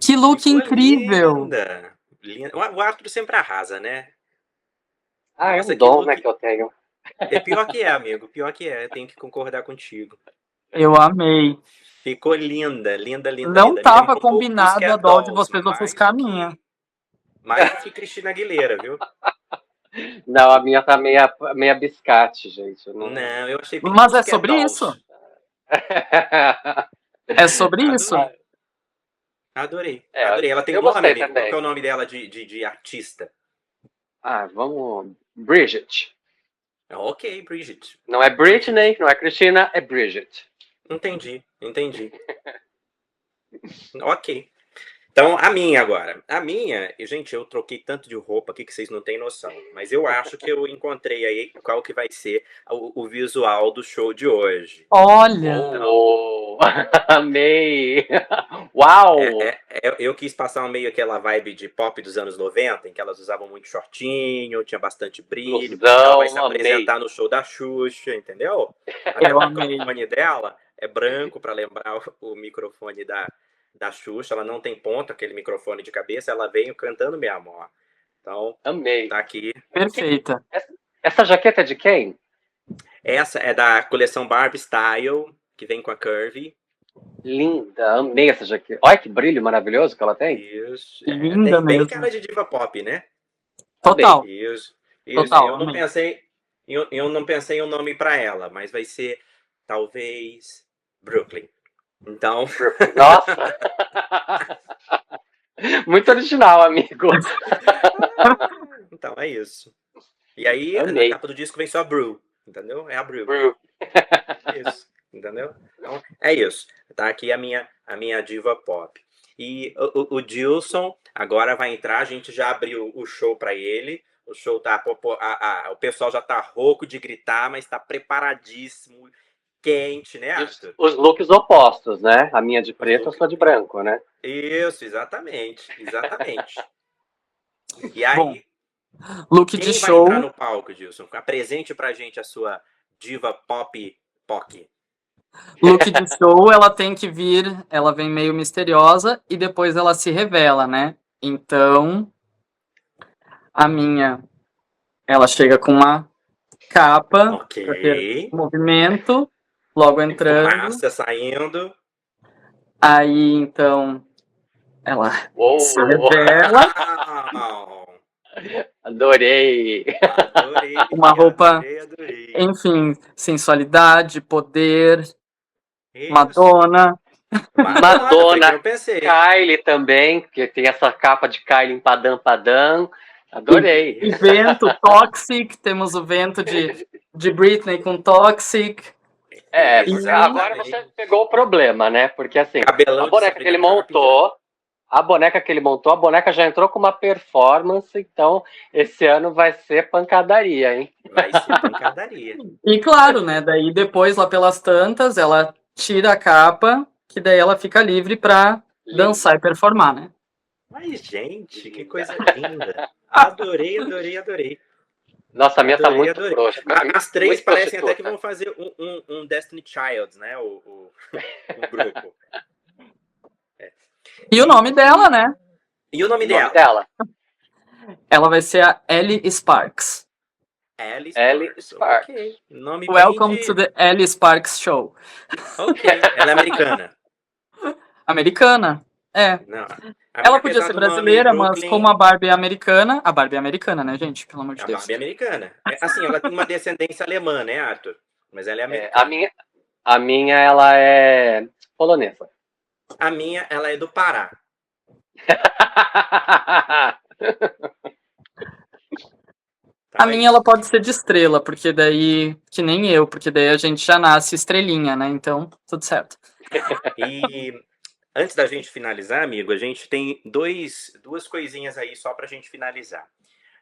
Que look Ficou incrível! linda! O Arthur sempre arrasa, né? Ah, é um Nossa, que dom, né, look. que eu tenho. É pior que é, amigo. Pior que é. Tenho que concordar contigo. Eu amei. Ficou linda, linda, linda, Não linda. Me tava lembra um pouco combinado a Pussycat dó de Dolls, vocês ofuscar a minha. mais do que Cristina Aguilera, viu? Não, a minha tá meia biscate, gente. Eu não... Não, eu achei bem Mas é Pussycat sobre isso. Dolls. É sobre isso. Adorei, adorei, É, adorei. Ela tem eu nome, gostei amigo? Qual que é também. o nome dela de artista? Ah, vamos. Bridget. Ok, Bridget. Não é Bridget. Britney, não é Cristina, é Bridget. Entendi, entendi. Ok. Então, a minha agora. A minha, gente, eu troquei tanto de roupa aqui que vocês não têm noção. Mas eu acho que eu encontrei aí qual que vai ser o visual do show de hoje. Olha, Oh, amei! Uau! Eu quis passar meio aquela vibe de pop dos anos 90, em que elas usavam muito shortinho, tinha bastante brilho. Ela vai se Blusão, amei. apresentar no show da Xuxa, entendeu? Até eu o amei. microfone dela é branco, para lembrar o microfone da Xuxa. Ela não tem ponta, aquele microfone de cabeça. Ela veio cantando mesmo, ó. Então, Amei. tá aqui. Perfeita. Essa jaqueta é de quem? Essa é da coleção Barbie Style, que vem com a Curvy. Linda, amei essa jaqueta. Olha que brilho maravilhoso que ela tem. Isso. Linda Tem bem mesmo. cara de diva pop, né? Total. Isso. Total, Eu não amei. pensei, eu não pensei em um nome para ela, mas vai ser talvez Brooklyn. Então, Nossa! Muito original, amigo. então é isso. E aí, na Amei. capa do disco vem só Brew, entendeu? É a Brew. Bru. Isso, entendeu? Então, é isso. Tá aqui a minha diva pop. E o Dilson agora vai entrar, a gente já abriu o show para ele. O show tá. O pessoal já tá rouco de gritar, mas tá preparadíssimo, quente, né, Arthur? Os looks opostos, né? A minha de preto, a sua de branco, né? Isso, exatamente. Exatamente. E aí, Bom, look quem de vai show. entrar no palco, Dilson? Apresente pra gente a sua diva pop POC. Look de show, ela tem que vir, ela vem meio misteriosa e depois ela se revela, né? Então, a minha, ela chega com uma capa para ter Ok. movimento, logo entrando. Fumaça saindo. Aí, então, ela Uou. se revela. Uau! Adorei. Adorei. Uma roupa, Adorei. enfim, sensualidade, poder, Isso. Madonna. Madonna, foi o que eu pensei. Kylie também, que tem essa capa de Kylie em Padam Padam. Adorei. E vento, Toxic, temos o vento de Britney com Toxic. Porque agora você pegou o problema, né? Porque assim, Cabelão a boneca que ele montou, a boneca já entrou com uma performance, então esse ano vai ser pancadaria, hein? Vai ser pancadaria. E claro, né? Daí depois, lá pelas tantas, ela tira a capa, que daí ela fica livre pra dançar e performar, né? Mas, gente, que coisa linda. Adorei, adorei, adorei. Nossa, a minha tá muito Adorei. frouxa. As três Muito parecem prostituta. até que vão fazer um Destiny Child, né? O grupo. E o nome dela, né? E o nome O nome dela? dela? Ela vai ser a Ellie Sparks. Ellie Sparks. Ok. Nome Welcome bem de... to the Ellie Sparks Show. Ok. Ela é americana. Americana? É. Não. Ela podia ser brasileira, mas como a Barbie é americana... A Barbie é americana, né, gente? Pelo amor de Deus. A Barbie é americana. Assim, ela tem uma descendência alemã, né, Arthur? Mas ela é americana. A minha, ela é polonesa. A minha, ela é do Pará. A minha, ela pode ser de estrela, porque daí... Que nem eu, porque daí a gente já nasce estrelinha, né? Então, tudo certo. E antes da gente finalizar, amigo, a gente tem duas coisinhas aí só pra gente finalizar.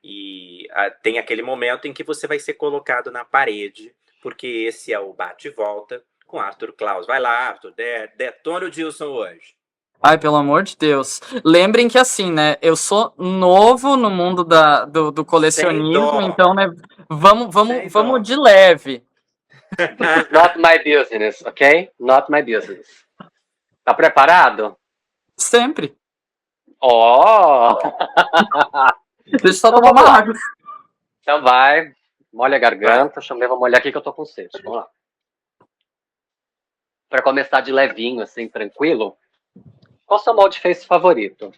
E tem aquele momento em que você vai ser colocado na parede, porque esse é o bate e volta com Arthur Claus. Vai lá, Arthur, detona o Dilson hoje. Ai, pelo amor de Deus. Lembrem que assim, né? Eu sou novo no mundo do colecionismo, então, né? Vamos de leve. This is not my business, ok? Not my business. Tá preparado? Sempre. Ó! Deixa eu só tomar uma água. Então vai, molha a garganta. Deixa eu mesmo molhar aqui que eu tô com sede. Vamos lá. Pra começar de levinho, assim, tranquilo. Qual o seu molde face favorito?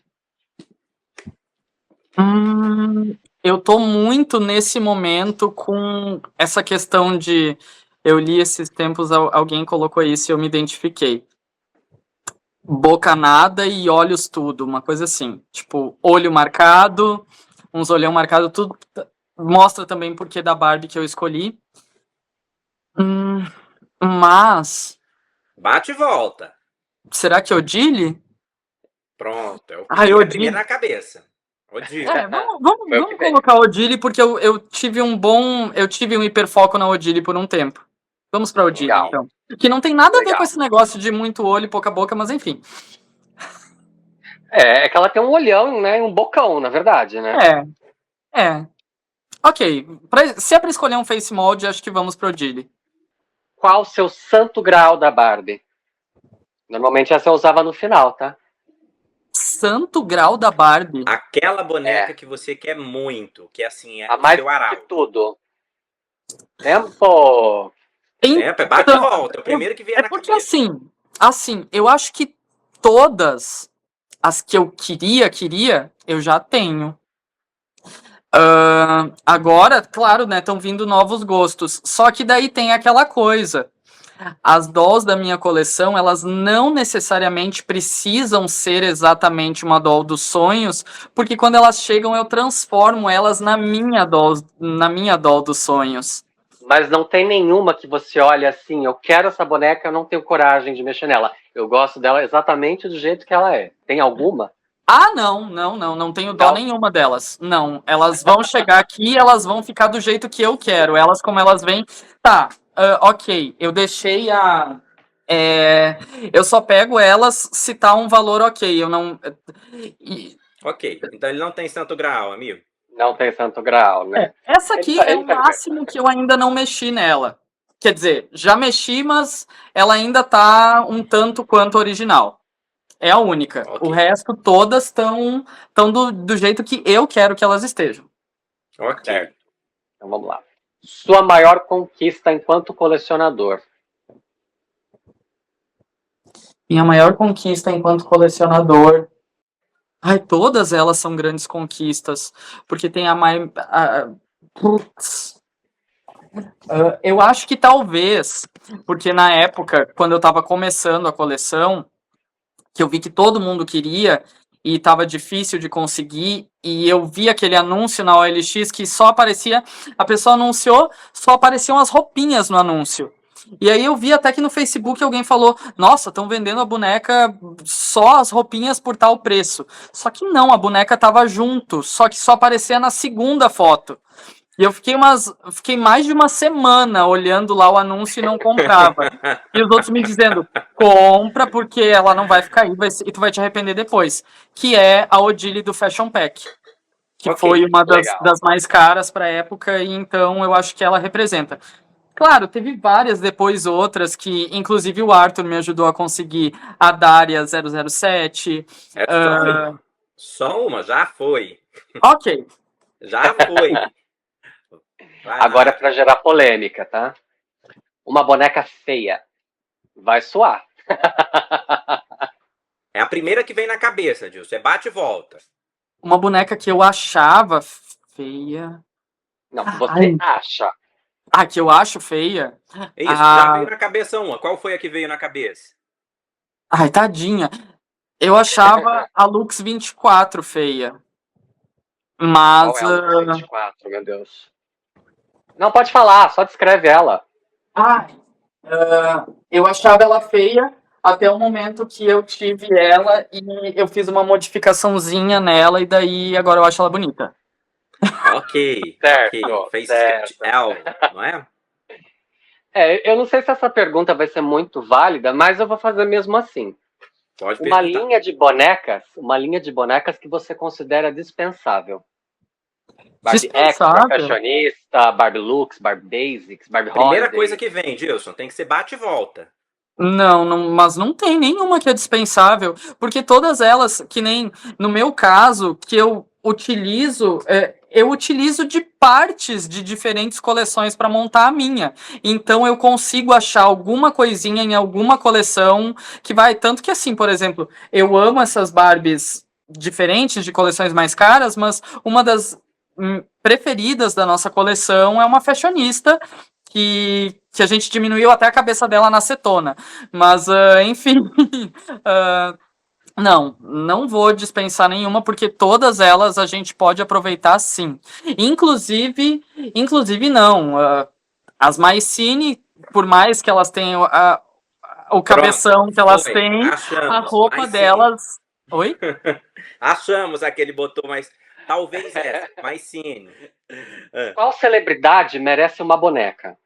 Eu tô muito nesse momento com essa questão de... Eu li esses tempos, alguém colocou isso e eu me identifiquei. Boca nada e olhos tudo, uma coisa assim. Tipo, olho marcado, uns olhão marcado, tudo. Mostra também o porquê da Barbie que eu escolhi. Mas... Bate e volta. Será que é o Dilly? Pronto, é o que Ai, vem Odile. primeiro na cabeça. Odile. Vamos colocar a Odile, porque eu tive um hiperfoco na Odile por um tempo. Vamos pra Odile, Legal. então. Que não tem nada a ver Legal. com esse negócio de muito olho e pouca boca, mas enfim. É que ela tem um olhão, né? Um bocão, na verdade, né? É. Ok, se é pra escolher um face mold, acho que vamos pro Odile. Qual o seu santo grau da Barbie? Normalmente essa eu usava no final, tá? Santo grau da Barbie. Aquela boneca que você quer muito, que assim, é A o mais seu de arauto. tudo. Tempo! É, bate e volta, é o primeiro que vier na porque cabeça. assim, eu acho que todas as que eu queria, eu já tenho. Agora, claro, né, estão vindo novos gostos. Só que daí tem aquela coisa. As dolls da minha coleção, elas não necessariamente precisam ser exatamente uma doll dos sonhos, porque quando elas chegam eu transformo elas na minha doll dos sonhos. Mas não tem nenhuma que você olha assim, eu quero essa boneca, eu não tenho coragem de mexer nela. Eu gosto dela exatamente do jeito que ela é. Tem alguma? Ah, não tenho dó nenhuma delas. Não, elas vão chegar aqui, elas vão ficar do jeito que eu quero. Elas como elas vêm. Tá, ok, eu deixei eu só pego elas se tá um valor ok. Eu não. Ok, então ele não tem santo grau, amigo. Não tem santo grau, né? Essa aqui é o máximo que eu ainda não mexi nela. Quer dizer, já mexi, mas ela ainda tá um tanto quanto original. É a única. Ok. O resto, todas estão do jeito que eu quero que elas estejam. Ok. Certo. Então vamos lá. Sua maior conquista enquanto colecionador? Minha maior conquista enquanto colecionador. Ai, todas elas são grandes conquistas. Porque tem a mais. Putz. Eu acho que talvez, porque na época, quando eu estava começando a coleção, que eu vi que todo mundo queria e estava difícil de conseguir, e eu vi aquele anúncio na OLX que só aparecia, a pessoa anunciou, só apareciam as roupinhas no anúncio. E aí eu vi até que no Facebook alguém falou, nossa, estão vendendo a boneca só as roupinhas por tal preço. Só que não, a boneca tava junto, só que só aparecia na segunda foto. E eu fiquei mais de uma semana olhando lá o anúncio e não comprava. E os outros me dizendo, compra porque ela não vai ficar aí e tu vai te arrepender depois. Que é a Odile do Fashion Pack. Que Ok, foi uma legal. das mais caras pra época e então eu acho que ela representa. Claro, teve várias depois outras que, inclusive o Arthur me ajudou a conseguir a Daria 007. É só uma. Só uma, já foi. Ok. Já foi. Vai Agora é lá. para gerar polêmica, tá? Uma boneca feia. Vai suar. É a primeira que vem na cabeça, Gil. Você bate e volta. Uma boneca que eu achava feia. Não, você acha. Ah, que eu acho feia? Isso, já veio na cabeça uma. Qual foi a que veio na cabeça? Ai, tadinha. Eu achava a Lux 24 feia. Mas. Qual é a Lux 24, meu Deus? Não, pode falar, só descreve ela. Eu achava ela feia até o momento que eu tive ela e eu fiz uma modificaçãozinha nela e daí agora eu acho ela bonita. Ok, Certo, ok. Fez certo. sketch L, não é? Eu não sei se essa pergunta vai ser muito válida, mas eu vou fazer mesmo assim. Pode Uma perguntar. linha de bonecas que você considera dispensável. Barbie Dispensável? Extra, Fashionista, Barbie Lux, Barbie Basics, Barbie Primeira Holiday. coisa que vem, Gilson, tem que ser bate e volta. Não, mas não tem nenhuma que é dispensável, porque todas elas, que nem no meu caso, que eu utilizo de partes de diferentes coleções para montar a minha. Então eu consigo achar alguma coisinha em alguma coleção que vai. Tanto que assim, por exemplo, eu amo essas Barbies diferentes de coleções mais caras, mas uma das preferidas da nossa coleção é uma fashionista que a gente diminuiu até a cabeça dela na acetona. Mas, enfim, não vou dispensar nenhuma, porque todas elas a gente pode aproveitar sim. Inclusive não. As Maicine, por mais que elas tenham o cabeção que elas têm, a roupa delas Oi? Achamos aquele botou, mas talvez essa, mais sim. Qual celebridade merece uma boneca?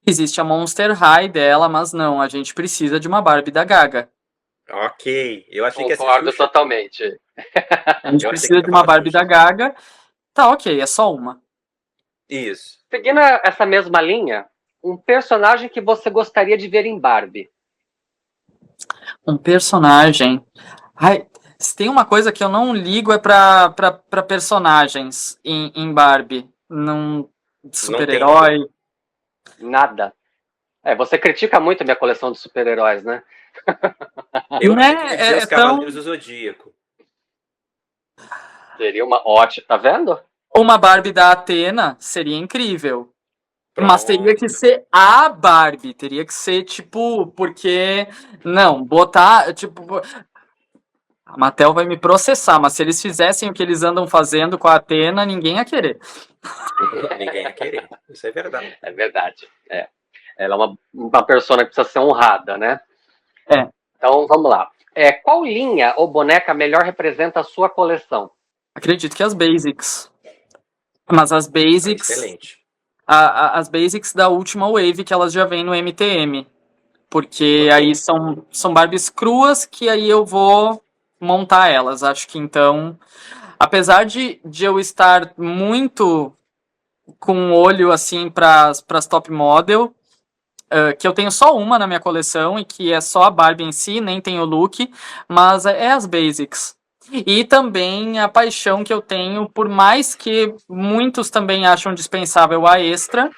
Existe a Monster High dela, mas não, a gente precisa de uma Barbie da Gaga. Ok, eu achei que ia ser Concordo Xuxa. totalmente. A gente Eu achei precisa que de ia uma falar Barbie da Xuxa. Gaga. Tá, ok, é só uma. Isso. Seguindo essa mesma linha, um personagem que você gostaria de ver em Barbie. Um personagem. Ai, se tem uma coisa que eu não ligo é pra personagens em Barbie. Não, Não tem, então. super-herói. Nada. Você critica muito a minha coleção de super-heróis, né? Eu Né? achei que ia dizer os É tão. Cavaleiros do Zodíaco. Seria uma ótima. Tá vendo? Uma Barbie da Atena seria incrível. Mas teria que Pronto. ser a Barbie. Teria que ser, tipo, porque. Não, botar. Tipo. A Mattel vai me processar, mas se eles fizessem o que eles andam fazendo com a Atena, ninguém ia querer. Ninguém ia querer. Isso é verdade. É verdade. Ela é uma persona que precisa ser honrada, né? É. Então, vamos lá. Qual linha ou boneca melhor representa a sua coleção? Acredito que as Basics. Mas as Basics. Excelente. As Basics da última Wave, que elas já vêm no MTM. Porque Ok. aí são Barbies cruas que aí eu vou montar elas. Acho que então. Apesar de eu estar muito com um olho assim para as top model, que eu tenho só uma na minha coleção e que é só a Barbie em si, nem tem o look, mas é as Basics. E também a paixão que eu tenho, por mais que muitos também acham dispensável a Extra,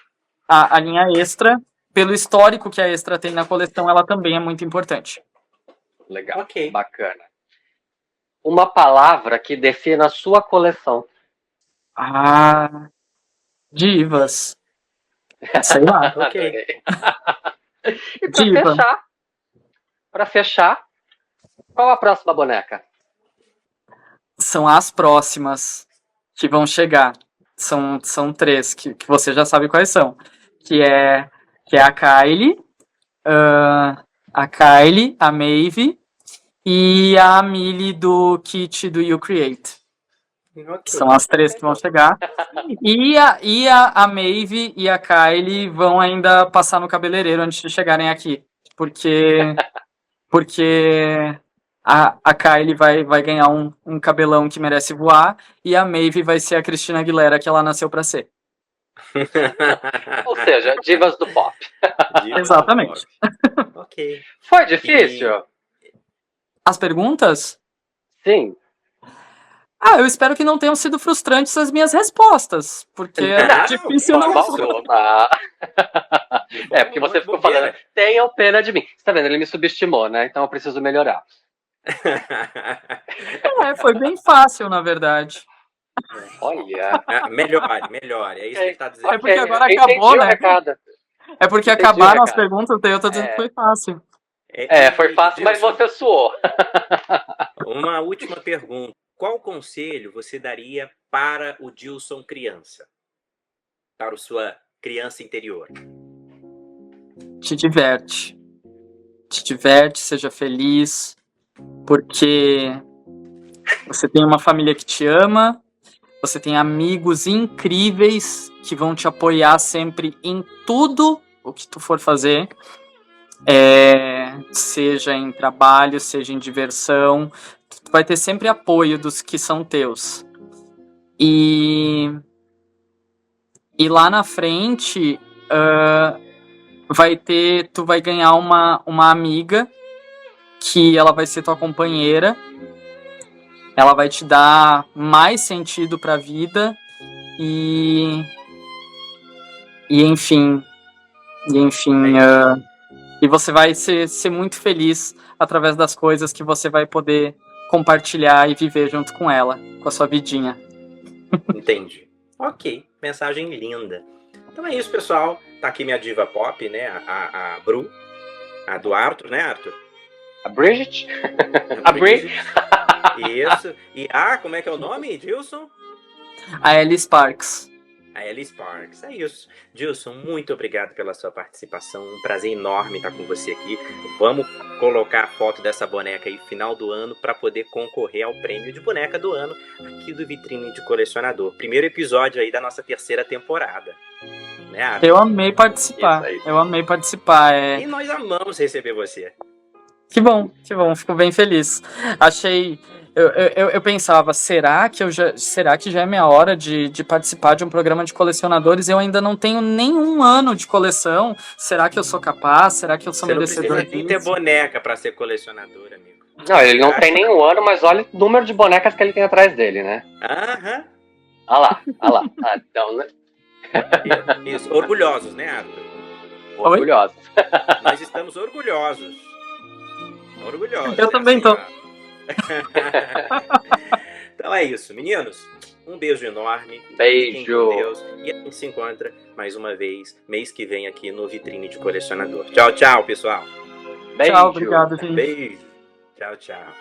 a linha Extra, pelo histórico que a Extra tem na coleção, ela também é muito importante. Legal. Ok. Bacana. Uma palavra que defina a sua coleção. Ah, divas. Sei lá. Ok. Adorei. E Diva. para fechar, qual a próxima boneca? São as próximas que vão chegar. São três, que você já sabe quais são. Que é a Kylie, a Maeve e a Millie do kit do You Create. São as três que vão chegar. A Maeve e a Kylie vão ainda passar no cabeleireiro antes de chegarem aqui. Porque a Kylie vai ganhar um cabelão que merece voar e a Maeve vai ser a Christina Aguilera que ela nasceu pra ser. Ou seja, divas do pop. Divas Exatamente. do pop. Ok. Foi difícil? As perguntas? Sim. Eu espero que não tenham sido frustrantes as minhas respostas, porque é difícil não. Porque você ficou falando, tenham pena de mim. Você tá vendo? Ele me subestimou, né? Então eu preciso melhorar. Foi bem fácil, na verdade. Olha. Melhor. É isso que ele tá dizendo. É porque agora acabou, né? É porque acabaram as perguntas, daí eu tô dizendo que foi fácil. Foi fácil, mas você suou. Uma última pergunta. Qual conselho você daria para o Dilson criança? Para a sua criança interior? Te diverte. Te diverte, seja feliz, porque você tem uma família que te ama, você tem amigos incríveis que vão te apoiar sempre em tudo o que tu for fazer, seja em trabalho, seja em diversão, tu vai ter sempre apoio dos que são teus. E lá na frente, tu vai ganhar uma amiga que ela vai ser tua companheira, ela vai te dar mais sentido pra vida e enfim, e você vai ser muito feliz através das coisas que você vai poder compartilhar e viver junto com ela, com a sua vidinha. Entendi. Ok, mensagem linda. Então é isso, pessoal. Tá aqui minha diva pop, né? A Bru. A do Arthur, né, Arthur? A Bridget? A Bridget. Isso. E como é que é o nome, Dilson? A Ellie Sparks. A Ellie Sparks, é isso. Gilson, muito obrigado pela sua participação. Um prazer enorme estar com você aqui. Vamos colocar a foto dessa boneca aí final do ano para poder concorrer ao prêmio de boneca do ano aqui do Vitrine de Colecionador. Primeiro episódio aí da nossa terceira temporada. Né, Arthur? Eu amei participar. Isso aí. Eu amei participar. E nós amamos receber você. Que bom, fico bem feliz. Achei. Eu pensava, será que já é minha hora de participar de um programa de colecionadores? Eu ainda não tenho nenhum ano de coleção. Será que eu sou capaz? Será que eu sou Você não merecedor precisa nem ter disso? boneca para ser colecionador, amigo. Não, ele não tem nenhum ano, mas olha o número de bonecas que ele tem atrás dele, né? Aham. Olha lá, olha lá. Ah, então, né? Isso, orgulhosos, né, Arthur? Orgulhosos. Nós estamos orgulhosos. Orgulhosos. Eu também tô. Ó. Então é isso, meninos. Um beijo enorme. Fiquem com Beijo. Deus. E a gente se encontra mais uma vez mês que vem aqui no Vitrine de Colecionador. Tchau, tchau, pessoal. Beijo. Tchau, obrigado, gente. Beijo. Tchau, tchau.